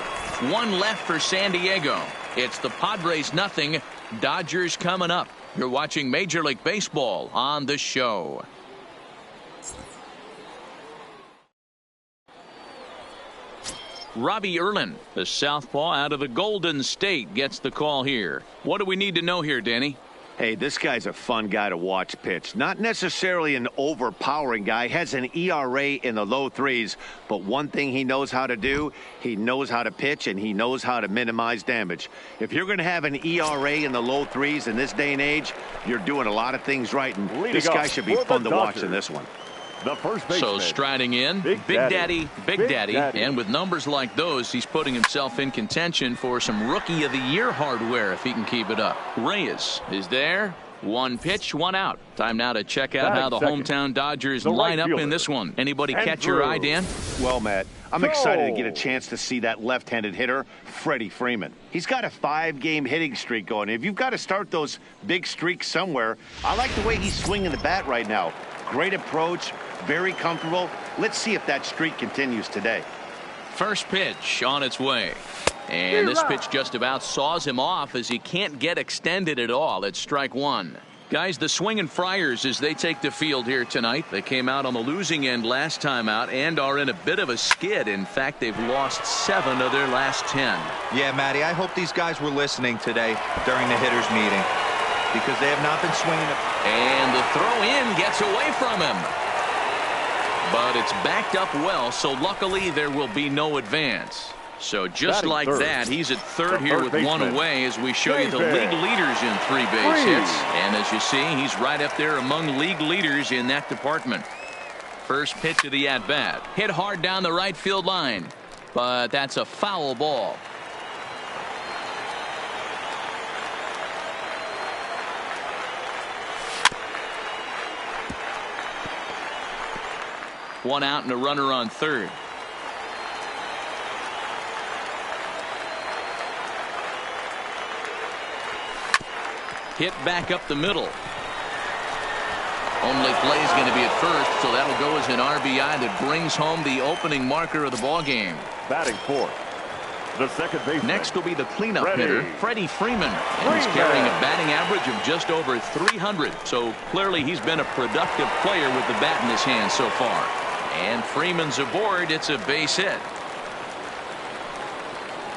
1 left for San Diego. It's the Padres nothing, Dodgers coming up. You're watching Major League Baseball on the show. Robbie Erlin, the southpaw out of the Golden State, gets the call here. What do we need to know here, Danny? Hey, this guy's a fun guy to watch pitch. Not necessarily an overpowering guy. Has an ERA in the low 3s. But one thing he knows how to do, he knows how to pitch, and he knows how to minimize damage. If you're going to have an ERA in the low 3s in this day and age, you're doing a lot of things right. And this guy should be fun to watch in this one. The first baseman. So striding in, Big Daddy. And with numbers like those, he's putting himself in contention for some Rookie of the Year hardware if he can keep it up. Reyes is there. 1 pitch, 1 out. Time now to check out how the hometown Dodgers line up in this one. Anybody catch your eye, Dan? Well, Matt, I'm excited to get a chance to see that left-handed hitter, Freddie Freeman. He's got a 5-game hitting streak going. If you've got to start those big streaks somewhere, I like the way he's swinging the bat right now. Great approach, very comfortable. Let's see if that streak continues today. First pitch on its way. And this pitch just about saws him off as he can't get extended at all. It's strike 1. Guys, the Swingin' Friars as they take the field here tonight. They came out on the losing end last time out and are in a bit of a skid. In fact, they've lost 7 of their last 10. Yeah, Matty, I hope these guys were listening today during the hitters meeting because they have not been swinging. And the throw in gets away from him. But it's backed up well, so luckily there will be no advance. So just like that, he's at third here with 1 away as we show you the league leaders in 3 base hits. And as you see, he's right up there among league leaders in that department. First pitch of the at-bat. Hit hard down the right field line. But that's a foul ball. One out and a runner on third. Hit back up the middle. Only play's going to be at first, so that'll go as an RBI that brings home the opening marker of the ball game. Batting fourth, the second baseman. Next will be the cleanup hitter, Freddie Freeman. And he's carrying a batting average of just over 300. So clearly he's been a productive player with the bat in his hand so far. And Freeman's aboard. It's a base hit.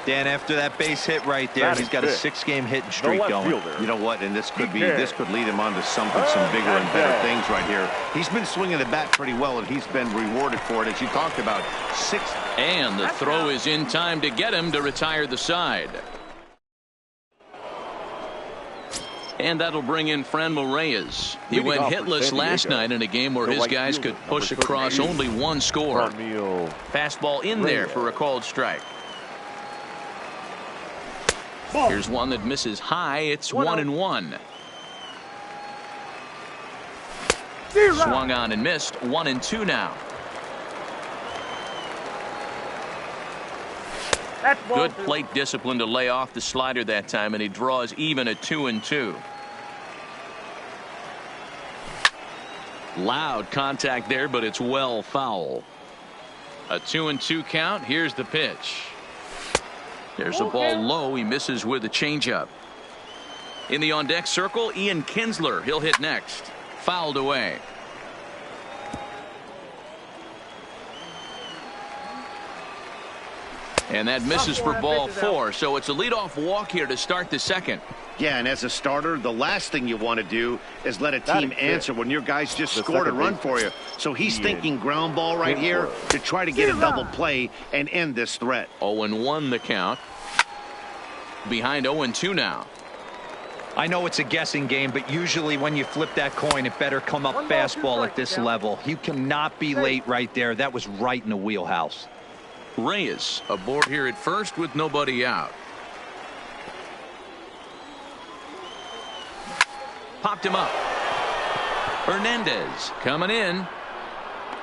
Dan, after that base hit right there, he's got a 6-game hitting streak going. You know what? And this could lead him on to some bigger and better things right here. He's been swinging the bat pretty well, and he's been rewarded for it, as you talked about. 6. And the throw is in time to get him to retire the side. And that'll bring in Franmil Reyes. He went hitless last night in a game where his guys could push across only 1 score. Fastball in there for a called strike. Here's one that misses high. It's 1-1. Swung on and missed. 1-2 now. Good plate discipline to lay off the slider that time, and he draws even at 2-2. Loud contact there, but it's well foul. A 2-2 count. Here's the pitch. There's a ball low. He misses with a changeup. In the on-deck circle, Ian Kinsler. He'll hit next. Fouled away. And that misses for ball 4. So it's a leadoff walk here to start the second. Yeah, and as a starter, the last thing you want to do is let a team answer when your guys just scored a run for you. So he's thinking ground ball right here to try to get a double play and end this threat. 0-1 the count. Behind 0-2 now. I know it's a guessing game, but usually when you flip that coin, it better come up fastball at this level. You cannot be late right there. That was right in the wheelhouse. Reyes aboard here at first with nobody out. Popped him up. Hernandez coming in.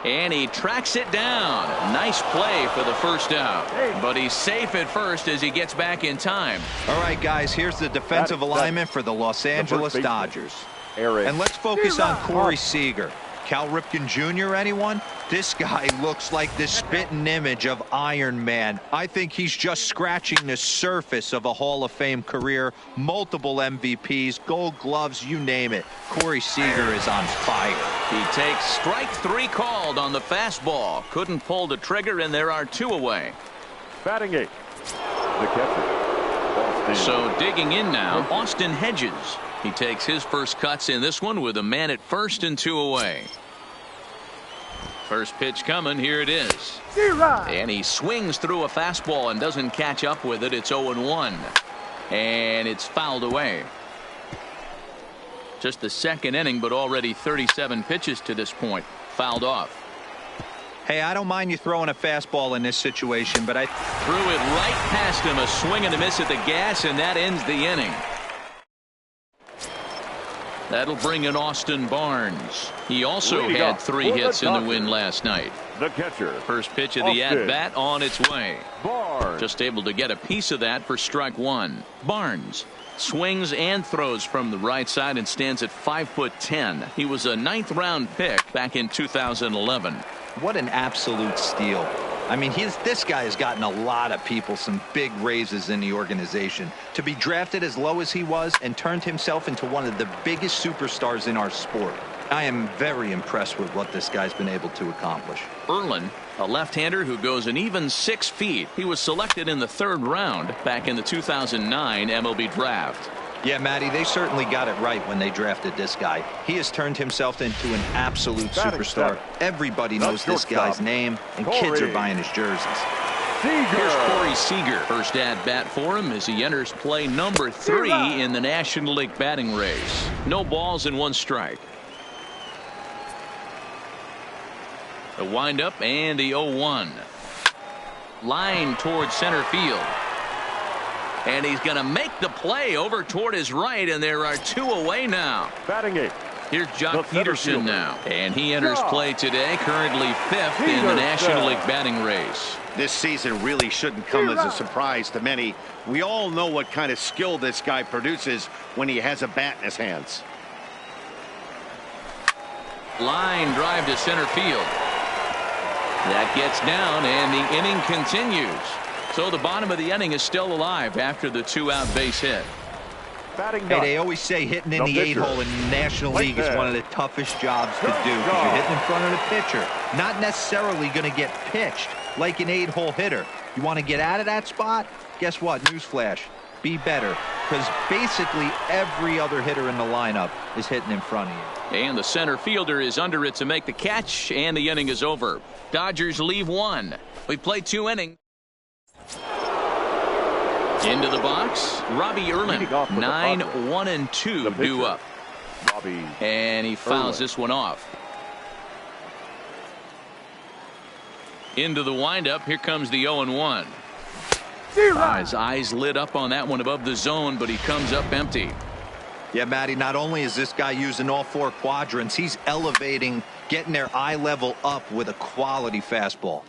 And he tracks it down. Nice play for the first out. But he's safe at first as he gets back in time. All right, guys, here's the defensive alignment for the Los Angeles Dodgers. And let's focus on Corey Seager. Cal Ripken Jr., anyone? This guy looks like the spitting image of Iron Man. I think he's just scratching the surface of a Hall of Fame career. Multiple MVPs, gold gloves, you name it. Corey Seager is on fire. He takes strike 3 called on the fastball. Couldn't pull the trigger, and there are 2 away. Batting 8th, the catcher. So digging in now, Austin Hedges. He takes his first cuts in this one with a man at first and 2 away. First pitch coming. Here it is. And he swings through a fastball and doesn't catch up with it. It's 0-1. And it's fouled away. Just the second inning, but already 37 pitches to this point. Fouled off. Hey, I don't mind you throwing a fastball in this situation, but I threw it right past him. A swing and a miss at the gas, and that ends the inning. That'll bring in Austin Barnes. He also had 3 hits in the win last night. The catcher. First pitch of the at-bat on its way. Barnes. Just able to get a piece of that for strike 1. Barnes swings and throws from the right side and stands at 5'10". He was a 9th round pick back in 2011. What an absolute steal. I mean, this guy has gotten a lot of people some big raises in the organization. To be drafted as low as he was and turned himself into one of the biggest superstars in our sport. I am very impressed with what this guy's been able to accomplish. Erlin, a left-hander who goes an even 6 feet. He was selected in the 3rd round back in the 2009 MLB draft. Yeah, Matty, they certainly got it right when they drafted this guy. He has turned himself into an absolute superstar. Everybody knows this guy's name, and kids are buying his jerseys. Here's Corey Seager. First at-bat for him as he enters play number 3 in the National League batting race. No balls and 1 strike. The windup and the 0-1. Line towards center field. And he's going to make the play over toward his right, and there are 2 away now. Batting 8th. Here's Jock Peterson now, and he enters play today, currently 5th in the National League batting race. This season really shouldn't come as a surprise to many. We all know what kind of skill this guy produces when he has a bat in his hands. Line drive to center field. That gets down, and the inning continues. So the bottom of the inning is still alive after the 2-out base hit. Hey, they always say hitting in the 8-hole in the National League is one of the toughest jobs to do because you're hitting in front of the pitcher. Not necessarily going to get pitched like an 8-hole hitter. You want to get out of that spot? Guess what? Newsflash. Be better, because basically every other hitter in the lineup is hitting in front of you. And the center fielder is under it to make the catch, and the inning is over. Dodgers leave 1. We've played 2 innings. Into the box, Robbie Erlin. 9-1-2 due up. And he fouls this one off. Into the windup. Here comes the 0-1. His eyes lit up on that one above the zone, but he comes up empty. Yeah, Matty, not only is this guy using all 4 quadrants, he's elevating, getting their eye level up with a quality fastball.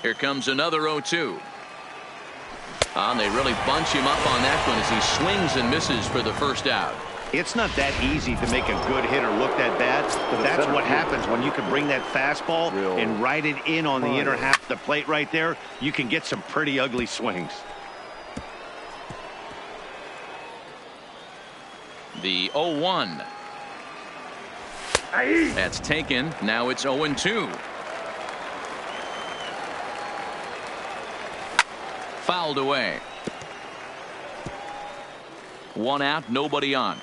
Here comes another 0-2. And they really bunch him up on that one as he swings and misses for the first out. It's not that easy to make a good hitter look that bad, but that's what happens when you can bring that fastball and ride it in on the inner half of the plate right there. You can get some pretty ugly swings. The 0-1. That's taken. Now it's 0-2. Fouled away. 1 out, nobody on.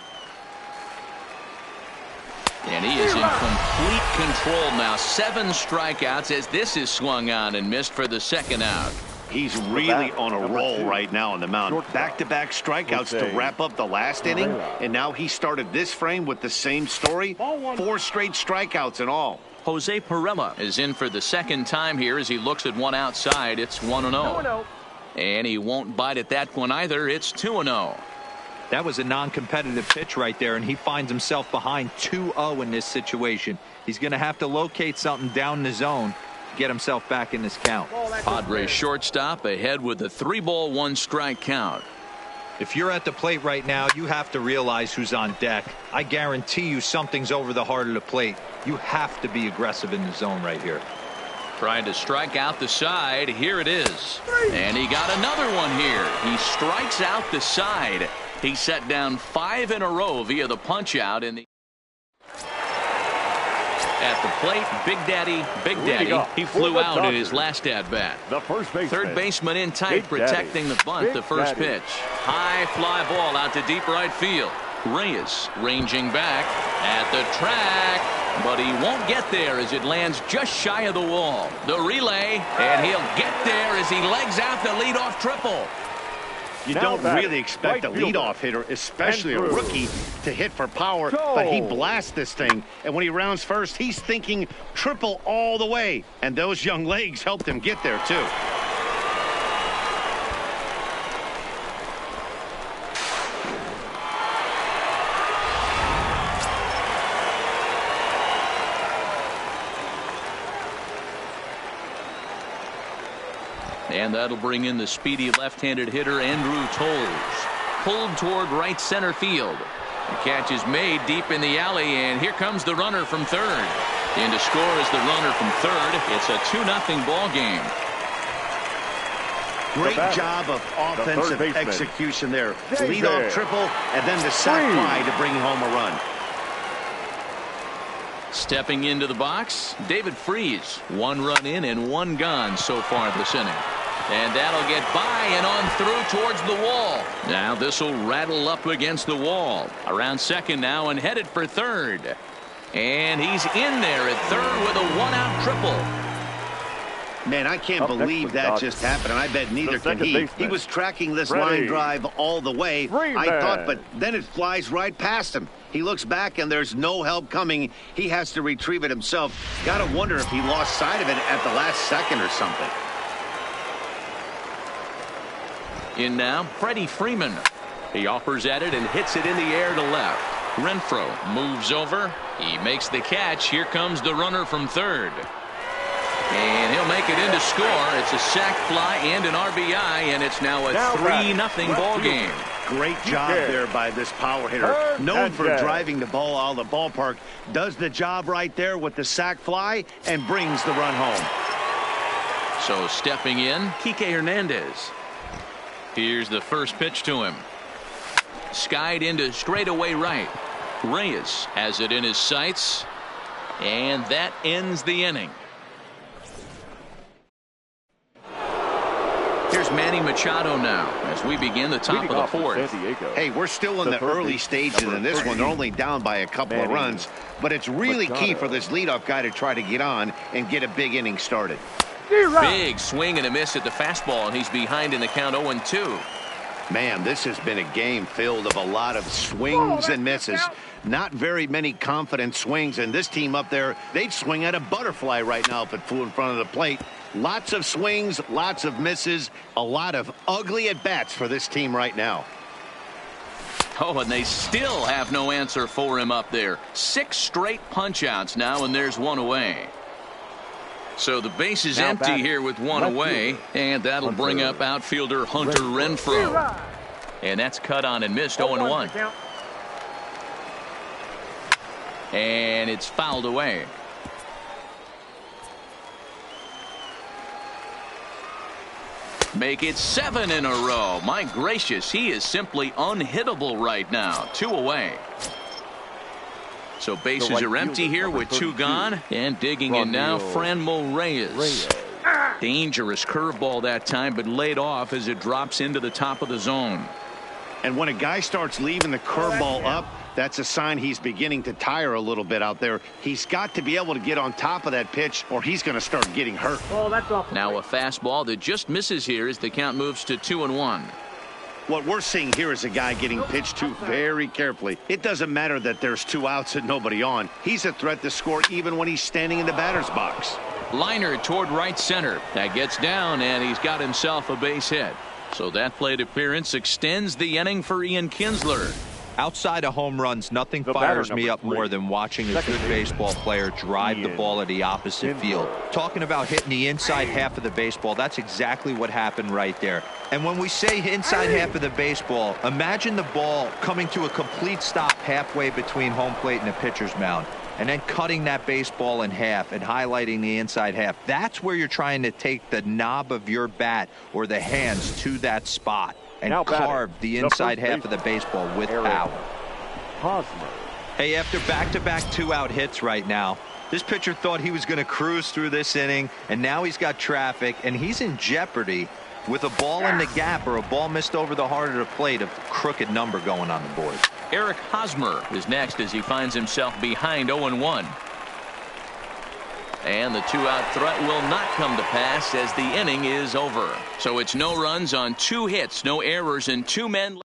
And he is in complete control now. 7 strikeouts as this is swung on and missed for the 2nd out. He's really on a roll right now on the mound. Back-to-back strikeouts to wrap up the last inning, and now he started this frame with the same story. 4 straight strikeouts in all. Jose Perella is in for the 2nd time here as he looks at one outside. It's 1-0. And he won't bite at that one either. It's 2-0. That was a non-competitive pitch right there, and he finds himself behind 2-0 in this situation. He's going to have to locate something down the zone to get himself back in this count. Padres shortstop ahead with a 3-ball 1-strike count. If you're at the plate right now, you have to realize who's on deck. I guarantee you something's over the heart of the plate. You have to be aggressive in the zone right here. Trying to strike out the side. Here it is. And he got another one here. He strikes out the side. He set down 5 in a row via the punch out in the at the plate. Big Daddy, he flew out in his last at bat. The first baseman. Third baseman in tight, protecting the bunt. The first pitch. High fly ball out to deep right field. Reyes ranging back at the track, but he won't get there as it lands just shy of the wall. The relay, and he'll get there as he legs out the leadoff triple. You don't really expect a leadoff hitter, especially a rookie, to hit for power, but he blasts this thing. And when he rounds first, he's thinking triple all the way. And those young legs helped him get there, too. And that'll bring in the speedy left-handed hitter Andrew Toles. Pulled toward right center field. The catch is made deep in the alley, and here comes the runner from third. In to score is the runner from third. It's a 2-0 ball game. Great job of offensive execution there. Leadoff triple, and then the sac fly to bring home a run. Stepping into the box, David Freese. 1 run in and 1 gone so far this inning. And that'll get by and on through towards the wall. Now this will rattle up against the wall. Around second now and headed for third. And he's in there at third with a 1-out triple. Man, I can't believe that just happened, and I bet neither can he. He was tracking this line drive all the way, I thought, but then it flies right past him. He looks back, and there's no help coming. He has to retrieve it himself. Got to wonder if he lost sight of it at the last second or something. In now, Freddie Freeman. He offers at it and hits it in the air to left. Renfroe moves over. He makes the catch. Here comes the runner from third. And he'll make it in to score. It's a sac fly and an RBI, and it's now a 3-0 ball game. Great job there by this power hitter. Known for driving the ball out of the ballpark. Does the job right there with the sac fly and brings the run home. So stepping in, Kike Hernandez. Here's the first pitch to him. Skied into straightaway right. Reyes has it in his sights. And that ends the inning. Here's Manny Machado now as we begin the top of the fourth. Hey, we're still in the early stages in this one. They're only down by a couple of runs, but it's really key for this leadoff guy to try to get on and get a big inning started. Big swing and a miss at the fastball, and he's behind in the count 0-2. Man, this has been a game filled of a lot of swings and misses. Not very many confident swings, and this team up there, they'd swing at a butterfly right now if it flew in front of the plate. Lots of swings, lots of misses, a lot of ugly at-bats for this team right now. Oh, and they still have no answer for him up there. 6 straight punch-outs now, and there's 1 away. So the base is empty here with 1 away, and that'll bring up outfielder Hunter Renfroe. And that's cut on and missed 0-1. And it's fouled away. Make it 7 in a row. My gracious, he is simply unhittable right now. 2 away. So bases are empty here with 2 gone. And digging in now, Franmil Reyes. Dangerous curveball that time, but laid off as it drops into the top of the zone. And when a guy starts leaving the curveball up, that's a sign he's beginning to tire a little bit out there. He's got to be able to get on top of that pitch, or he's going to start getting hurt. Now a fastball that just misses here as the count moves to 2-1. What we're seeing here is a guy getting pitched to very carefully. It doesn't matter that there's 2 outs and nobody on. He's a threat to score even when he's standing in the batter's box. Liner toward right center. That gets down, and he's got himself a base hit. So that plate appearance extends the inning for Ian Kinsler. Outside of home runs, nothing fires me up more than watching a good baseball player drive the ball at the opposite field. Talking about hitting the inside half of the baseball, that's exactly what happened right there. And when we say inside half of the baseball, imagine the ball coming to a complete stop halfway between home plate and the pitcher's mound, and then cutting that baseball in half and highlighting the inside half. That's where you're trying to take the knob of your bat or the hands to that spot and carve the inside half of the baseball with power. Hosmer. Hey, after back-to-back 2-out hits right now, this pitcher thought he was going to cruise through this inning, and now he's got traffic, and he's in jeopardy with a ball in the gap or a ball missed over the heart of the plate, a crooked number going on the board. Eric Hosmer is next as he finds himself behind 0-1. And the 2-out threat will not come to pass as the inning is over. So it's no runs on 2 hits, no errors, and 2 men.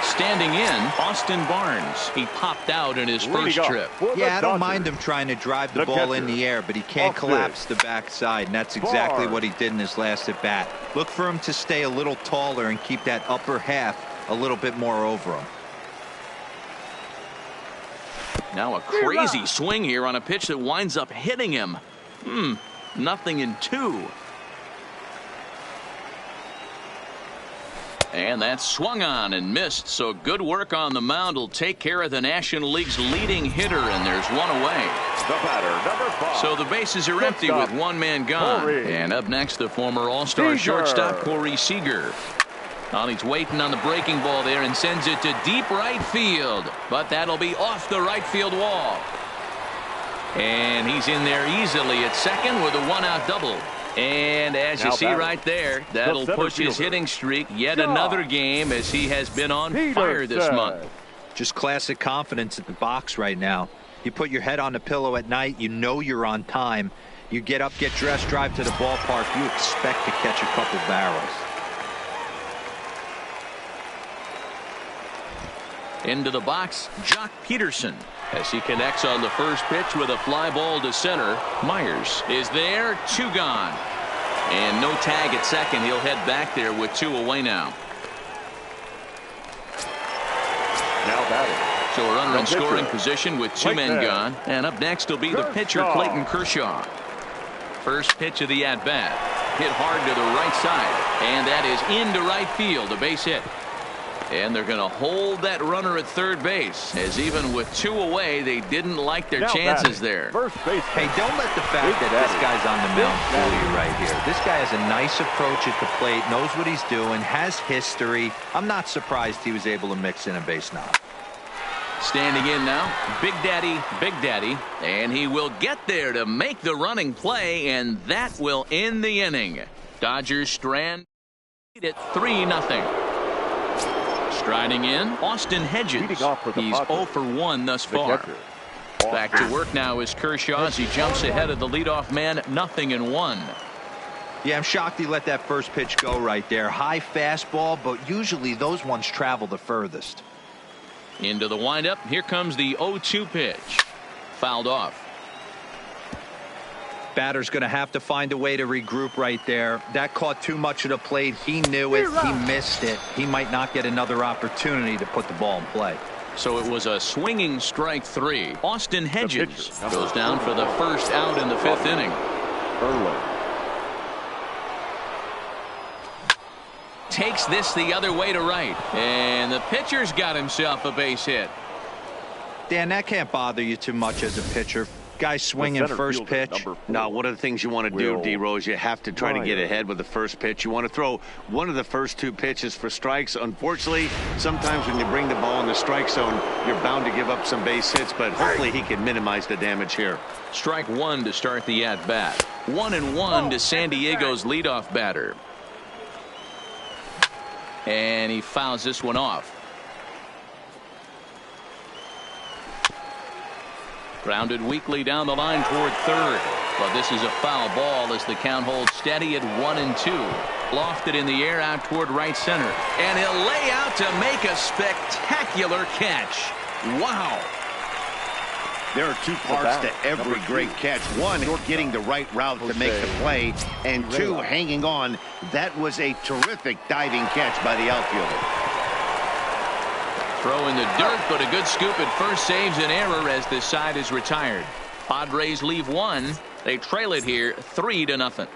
Standing in, Austin Barnes. He popped out in his first trip. Yeah, I don't mind him trying to drive the ball in the air, but he can't collapse the backside, and that's exactly what he did in his last at bat. Look for him to stay a little taller and keep that upper half a little bit more over him. Now a crazy swing here on a pitch that winds up hitting him. Nothing in 2. And that swung on and missed, so good work on the mound will take care of the National League's leading hitter, and there's one away. The batter, number 5. So the bases are empty with 1 man gone. Corey. And up next, the former All-Star Seager. shortstop Corey Seager. He's waiting on the breaking ball there and sends it to deep right field. But that'll be off the right field wall. And he's in there easily at second with a 1-out double. And as you see right there, that'll push his hitting streak yet another game as he has been on fire this month. Just classic confidence at the box right now. You put your head on the pillow at night, you know you're on time. You get up, get dressed, drive to the ballpark, you expect to catch a couple barrels. Into the box, Jock Peterson, as he connects on the first pitch with a fly ball to center. Myers is there, 2 gone. And no tag at second. He'll head back there with 2 away now. Now batting. So a runner in scoring position with 2 men gone. And up next will be the pitcher, Clayton Kershaw. First pitch of the at-bat. Hit hard to the right side. And that is into right field, a base hit. And they're going to hold that runner at third base, as even with 2 away, they didn't like their chances there. First base. Hey, don't let the fact that this guy's on the mound fool you right here. This guy has a nice approach at the plate, knows what he's doing, has history. I'm not surprised he was able to mix in a base knock. Standing in now, Big Daddy, and he will get there to make the running play, and that will end the inning. Dodgers strand at 3-0. Striding in, Austin Hedges. He's 0 for 1 thus far. Back to work now is Kershaw as he jumps ahead of the leadoff man, 0-1. Yeah, I'm shocked he let that first pitch go right there. High fastball, but usually those ones travel the furthest. Into the windup, here comes the 0-2 pitch. Fouled off. Batter's going to have to find a way to regroup right there. That caught too much of the plate. He knew it. He missed it. He might not get another opportunity to put the ball in play. So it was a swinging strike 3. Austin Hedges goes down for the first out in the 5th inning. Takes this the other way to right. And the pitcher's got himself a base hit. Dan, that can't bother you too much as a pitcher. Guy swinging first pitch. No, one of the things you want to do, D-Rose, you have to try to get ahead with the first pitch. You want to throw one of the first 2 pitches for strikes. Unfortunately, sometimes when you bring the ball in the strike zone, you're bound to give up some base hits, but hopefully he can minimize the damage here. Strike 1 to start the at-bat. 1-1 to San Diego's leadoff batter. And he fouls this one off. Grounded weakly down the line toward third. But this is a foul ball as the count holds steady at 1-2. Lofted in the air out toward right center. And he'll lay out to make a spectacular catch. Wow. There are two parts to every great catch. One, getting the right route to make the play, and two, hanging on. That was a terrific diving catch by the outfielder. Throw in the dirt, but a good scoop at first saves an error as this side is retired. Padres leave one. They trail it here 3-0.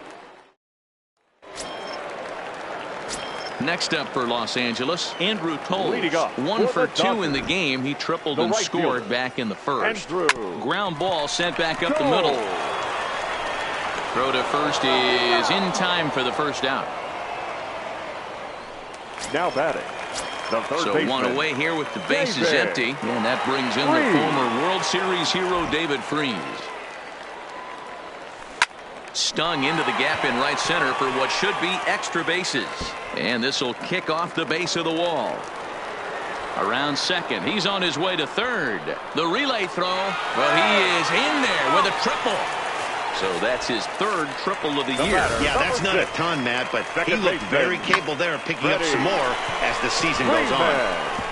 Next up for Los Angeles, Andrew Toles. 1 for 2 in the game. He tripled and scored back in the first. Ground ball sent back up the middle. Throw to first is in time for the first out. Now batting. So one away here with the bases empty. And that brings in the former World Series hero David Freese. Stung into the gap in right center for what should be extra bases. And this will kick off the base of the wall. Around second. He's on his way to third. The relay throw. Well, he is in there with a triple. So that's his third triple of the year. Yeah, that's not a ton, Matt, but he looked very capable there of picking up some more as the season goes on.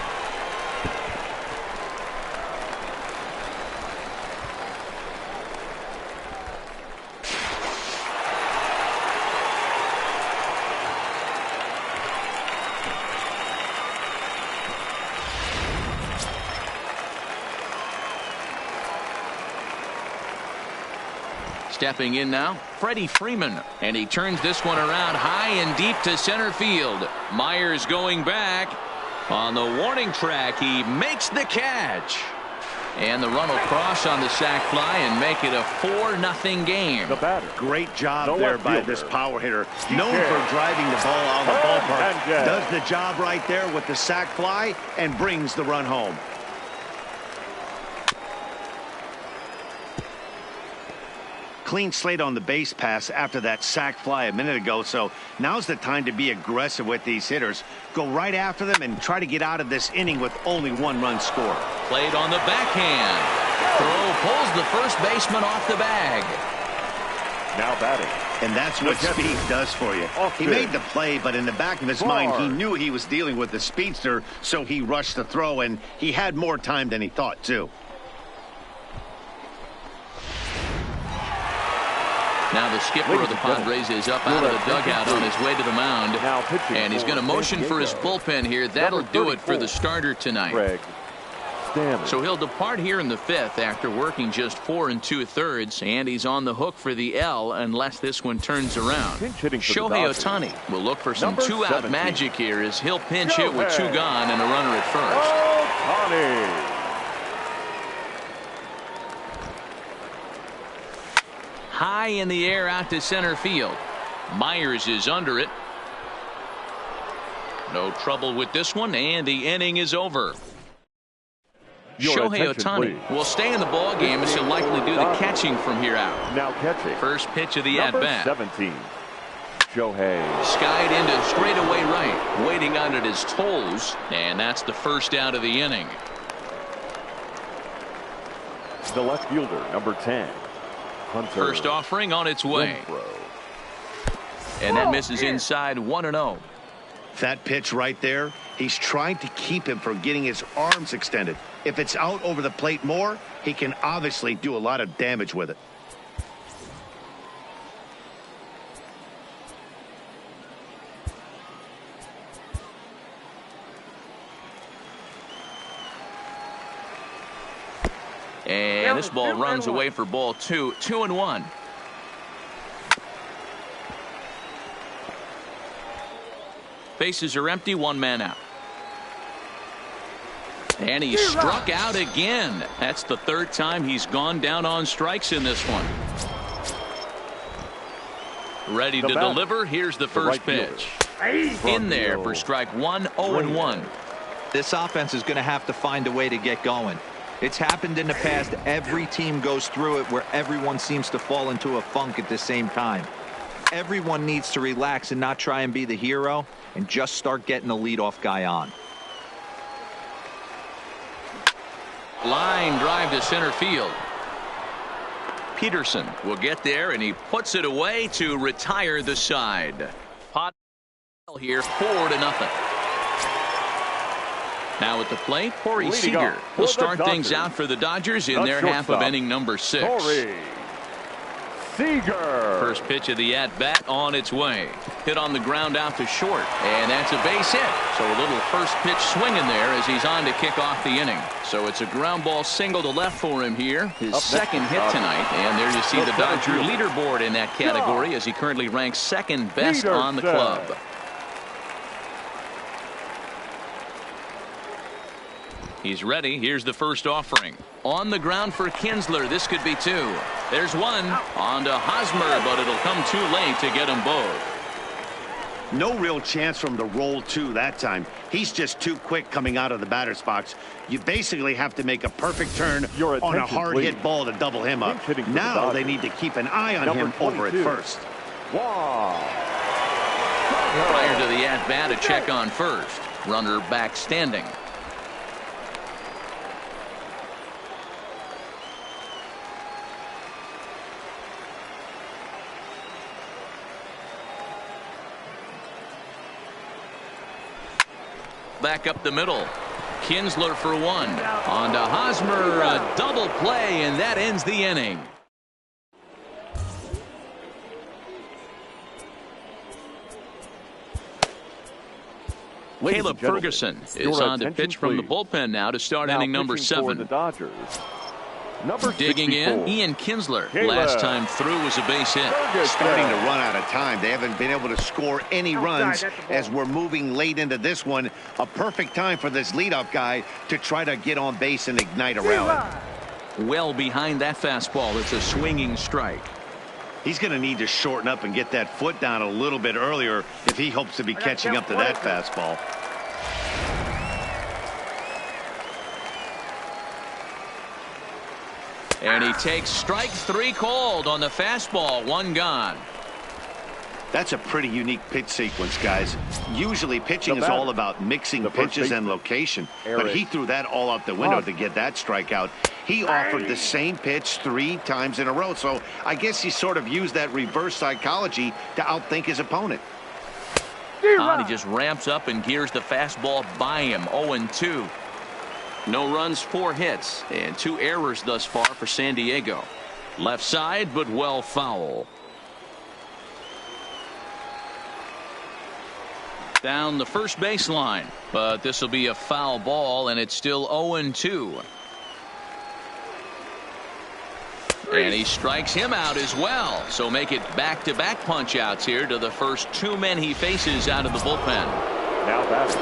Stepping in now, Freddie Freeman, and he turns this one around high and deep to center field. Myers going back on the warning track. He makes the catch, and the run will cross on the sac fly and make it a 4-0 game. The batter. Great job there by this power hitter, known for driving the ball out of the ballpark. Does the job right there with the sac fly and brings the run home. Clean slate on the base pass after that sac fly a minute ago, so now's the time to be aggressive with these hitters. Go right after them and try to get out of this inning with only one run scored. Played on the backhand. Throw pulls the first baseman off the bag. Now batting. And that's what speed does for you. He made the play, but in the back of his mind, he knew he was dealing with the speedster, so he rushed the throw, and he had more time than he thought, too. Now the skipper of the Padres is up out of the dugout on his way to the mound. And he's going to motion for his bullpen here. That'll do it for the starter tonight. So he'll depart here in the fifth after working just 4 2/3. And he's on the hook for the L unless this one turns around. Shohei Ohtani will look for some 2-out magic here as he'll pinch hit with 2 gone and a runner at first. High in the air out to center field. Myers is under it. No trouble with this one, and the inning is over. Shohei Ohtani will stay in the ball game as he'll likely do the catching from here out. Now catching. First pitch of the at-bat. 17. Shohei. Skied into straightaway right, waiting on it his toes, and that's the first out of the inning. The left fielder, number 10. Hunter. First offering on its way. And that misses inside 1-0. That pitch right there, he's trying to keep him from getting his arms extended. If it's out over the plate more, he can obviously do a lot of damage with it. And this ball runs away for ball 2. 2-1. Bases are empty. 1 man out. And he struck out again. That's the 3rd time he's gone down on strikes in this one. Ready to deliver. Here's the first pitch. In there for strike 1. 0-1. This offense is going to have to find a way to get going. It's happened in the past. Every team goes through it where everyone seems to fall into a funk at the same time. Everyone needs to relax and not try and be the hero and just start getting the leadoff guy on. Line drive to center field. Peterson will get there, and he puts it away to retire the side. Pot here 4-0. Now at the plate, Corey Leading Seager off for will the start things Dodgers, out for the Dodgers in the their half of shortstop, inning number 6. Corey Seager. First pitch of the at-bat on its way. Hit on the ground out to short, and that's a base hit. So a little first pitch swinging there as he's on to kick off the inning. So it's a ground ball single to left for him here. His second hit tonight, and there you see the Dodger leaderboard in that category as he currently ranks second best on the club. He's ready. Here's the first offering. On the ground for Kinsler. This could be 2. There's 1. On to Hosmer, but it'll come too late to get them both. No real chance from the roll 2 that time. He's just too quick coming out of the batter's box. You basically have to make a perfect turn on a hard hit ball to double him up. Now they need to keep an eye on him over at first. Wow. Prior to the at-bat, a check on first. Runner back standing. Back up the middle. Kinsler for 1. On to Hosmer, a double play, and that ends the inning. Caleb Ferguson is on to pitch from the bullpen now to start inning number 7. The Dodgers. Number Digging 64. in, Ian Kinsler. Last time through was a base hit. Starting to run out of time. They haven't been able to score any runs as we're moving late into this one. A perfect time for this leadoff guy to try to get on base and ignite a rally. Well behind that fastball. It's a swinging strike. He's going to need to shorten up and get that foot down a little bit earlier if he hopes to be catching up to that fastball. And he takes strike 3 called on the fastball. 1 gone. That's a pretty unique pitch sequence, guys. Usually pitching is all about mixing pitches and location, but he threw that all out the window to get that strikeout. He offered the same pitch 3 times in a row, so I guess he sort of used that reverse psychology to outthink his opponent. He just ramps up and gears the fastball by him. 0-2. No runs, 4 hits, and 2 errors thus far for Sandiego. Left side, but well foul. Down the first baseline, but this will be a foul ball, and it's still 0-2. And he strikes him out as well. So make it back-to-back punch-outs here to the first 2 men he faces out of the bullpen. Now batting,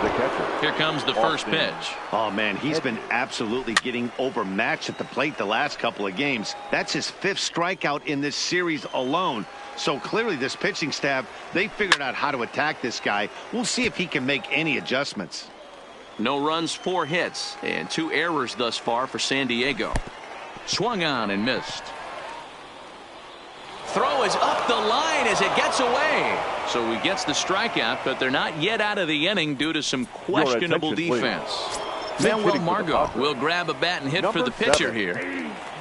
the catcher. Here comes the first pitch. Oh, man, he's been absolutely getting overmatched at the plate the last couple of games. That's his 5th strikeout in this series alone. So clearly this pitching staff, they figured out how to attack this guy. We'll see if he can make any adjustments. No runs, 4 hits, and 2 errors thus far for Sandiego. Swung on and missed. Throw is up the line as it gets away. So he gets the strikeout, but they're not yet out of the inning due to some questionable defense. Manuel Margot will grab a bat and hit for the pitcher here.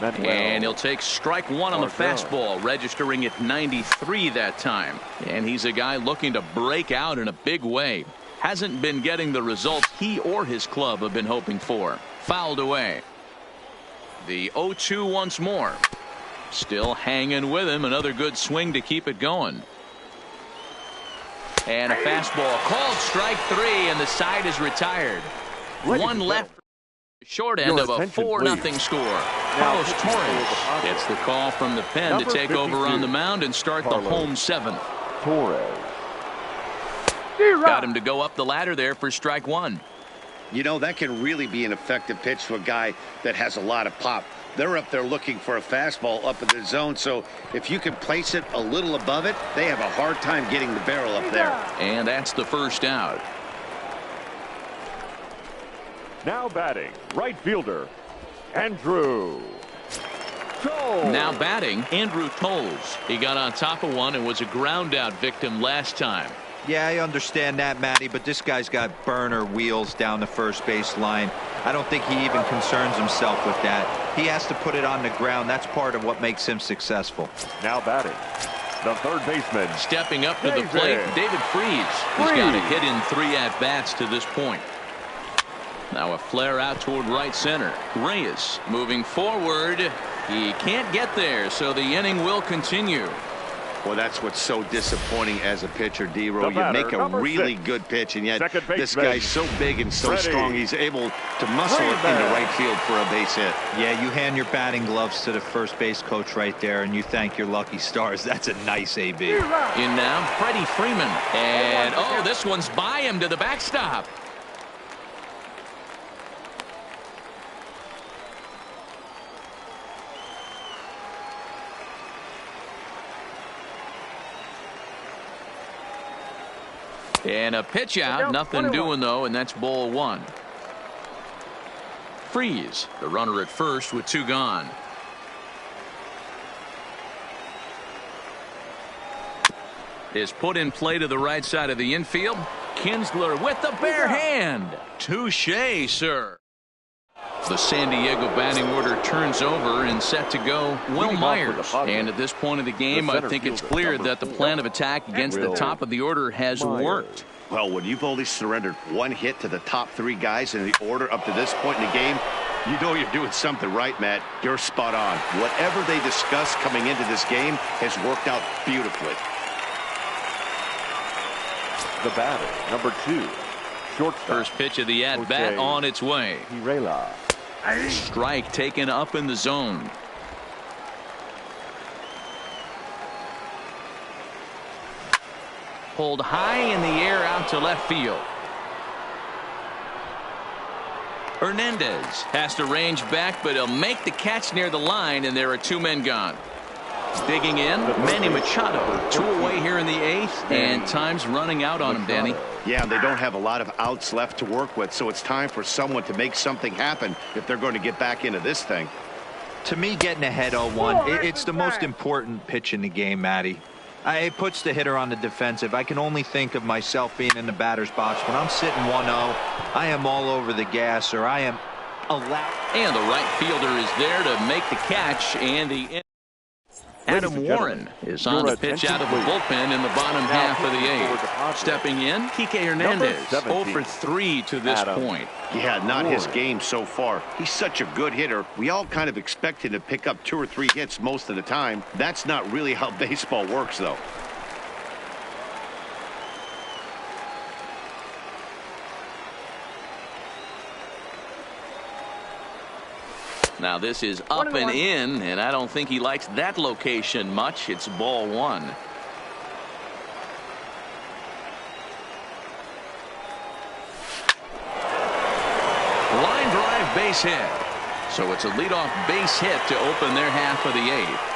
And he'll take strike 1 on the fastball, registering at 93 that time. And he's a guy looking to break out in a big way. Hasn't been getting the results he or his club have been hoping for. Fouled away. The 0-2 once more. Still hanging with him. Another good swing to keep it going. And a fastball called strike 3, and the side is retired. 1 left. Short end of a 4-0 score. Carlos Torres gets the call from the pen to take over on the mound and start the home 7th. Torres. Got him to go up the ladder there for strike 1. You know, that can really be an effective pitch to a guy that has a lot of pop. They're up there looking for a fastball up in the zone, so if you can place it a little above it, they have a hard time getting the barrel up there. And that's the first out. Now batting, right fielder, Andrew Toles. Now batting, Andrew Toles. He got on top of one and was a ground out victim last time. Yeah, I understand that, Matty, but this guy's got burner wheels down the first base line. I don't think he even concerns himself with that. He has to put it on the ground. That's part of what makes him successful. Now batting, the third baseman. Stepping up to the plate, David Freese. He's got a hit in 3 at-bats to this point. Now a flare out toward right center. Reyes moving forward. He can't get there, so the inning will continue. Well, that's what's so disappointing as a pitcher, D-Row. You make a really good pitch, and yet this guy's so big and so strong, he's able to muscle it into right field for a base hit. Yeah, you hand your batting gloves to the first base coach right there, and you thank your lucky stars. That's a nice AB. In now, Freddie Freeman. And, oh, this one's by him to the backstop. And a pitch out, nothing doing though, and that's ball one. Freeze, the runner at first with 2 gone. Is put in play to the right side of the infield. Kinsler with the bare hand. Touche, sir. The San Diego batting order turns over and set to go Will Myers. And at this point of the game, I think it's clear that the plan of attack against the top of the order has worked. Well, when you've only surrendered 1 hit to the top 3 guys in the order up to this point in the game, you know you're doing something right, Matt. You're spot on. Whatever they discussed coming into this game has worked out beautifully. The batter, number 2, shortstop. First pitch of the at-bat on its way. Strike taken up in the zone. Pulled high in the air out to left field. Hernandez has to range back, but he'll make the catch near the line, and there are 2 men gone. Digging in, Manny Machado. 2 away here in the 8th, and time's running out on him, Danny. Yeah, they don't have a lot of outs left to work with, so it's time for someone to make something happen if they're going to get back into this thing. To me, getting ahead 0-1, it's the most important pitch in the game, Matty. It puts the hitter on the defensive. I can only think of myself being in the batter's box. When I'm sitting 1-0, I am all over the gas, or I am allowed. And the right fielder is there to make the catch, and the Adam Warren is on the pitch out of the bullpen in the bottom half of the 8th. Stepping in, Kike Hernandez, 0 for 3 to this point. Yeah, not his game so far. He's such a good hitter. We all kind of expect him to pick up 2 or 3 hits most of the time. That's not really how baseball works, though. Now this is up and in, and I don't think he likes that location much. It's ball 1. Line drive base hit. So it's a leadoff base hit to open their half of the 8th.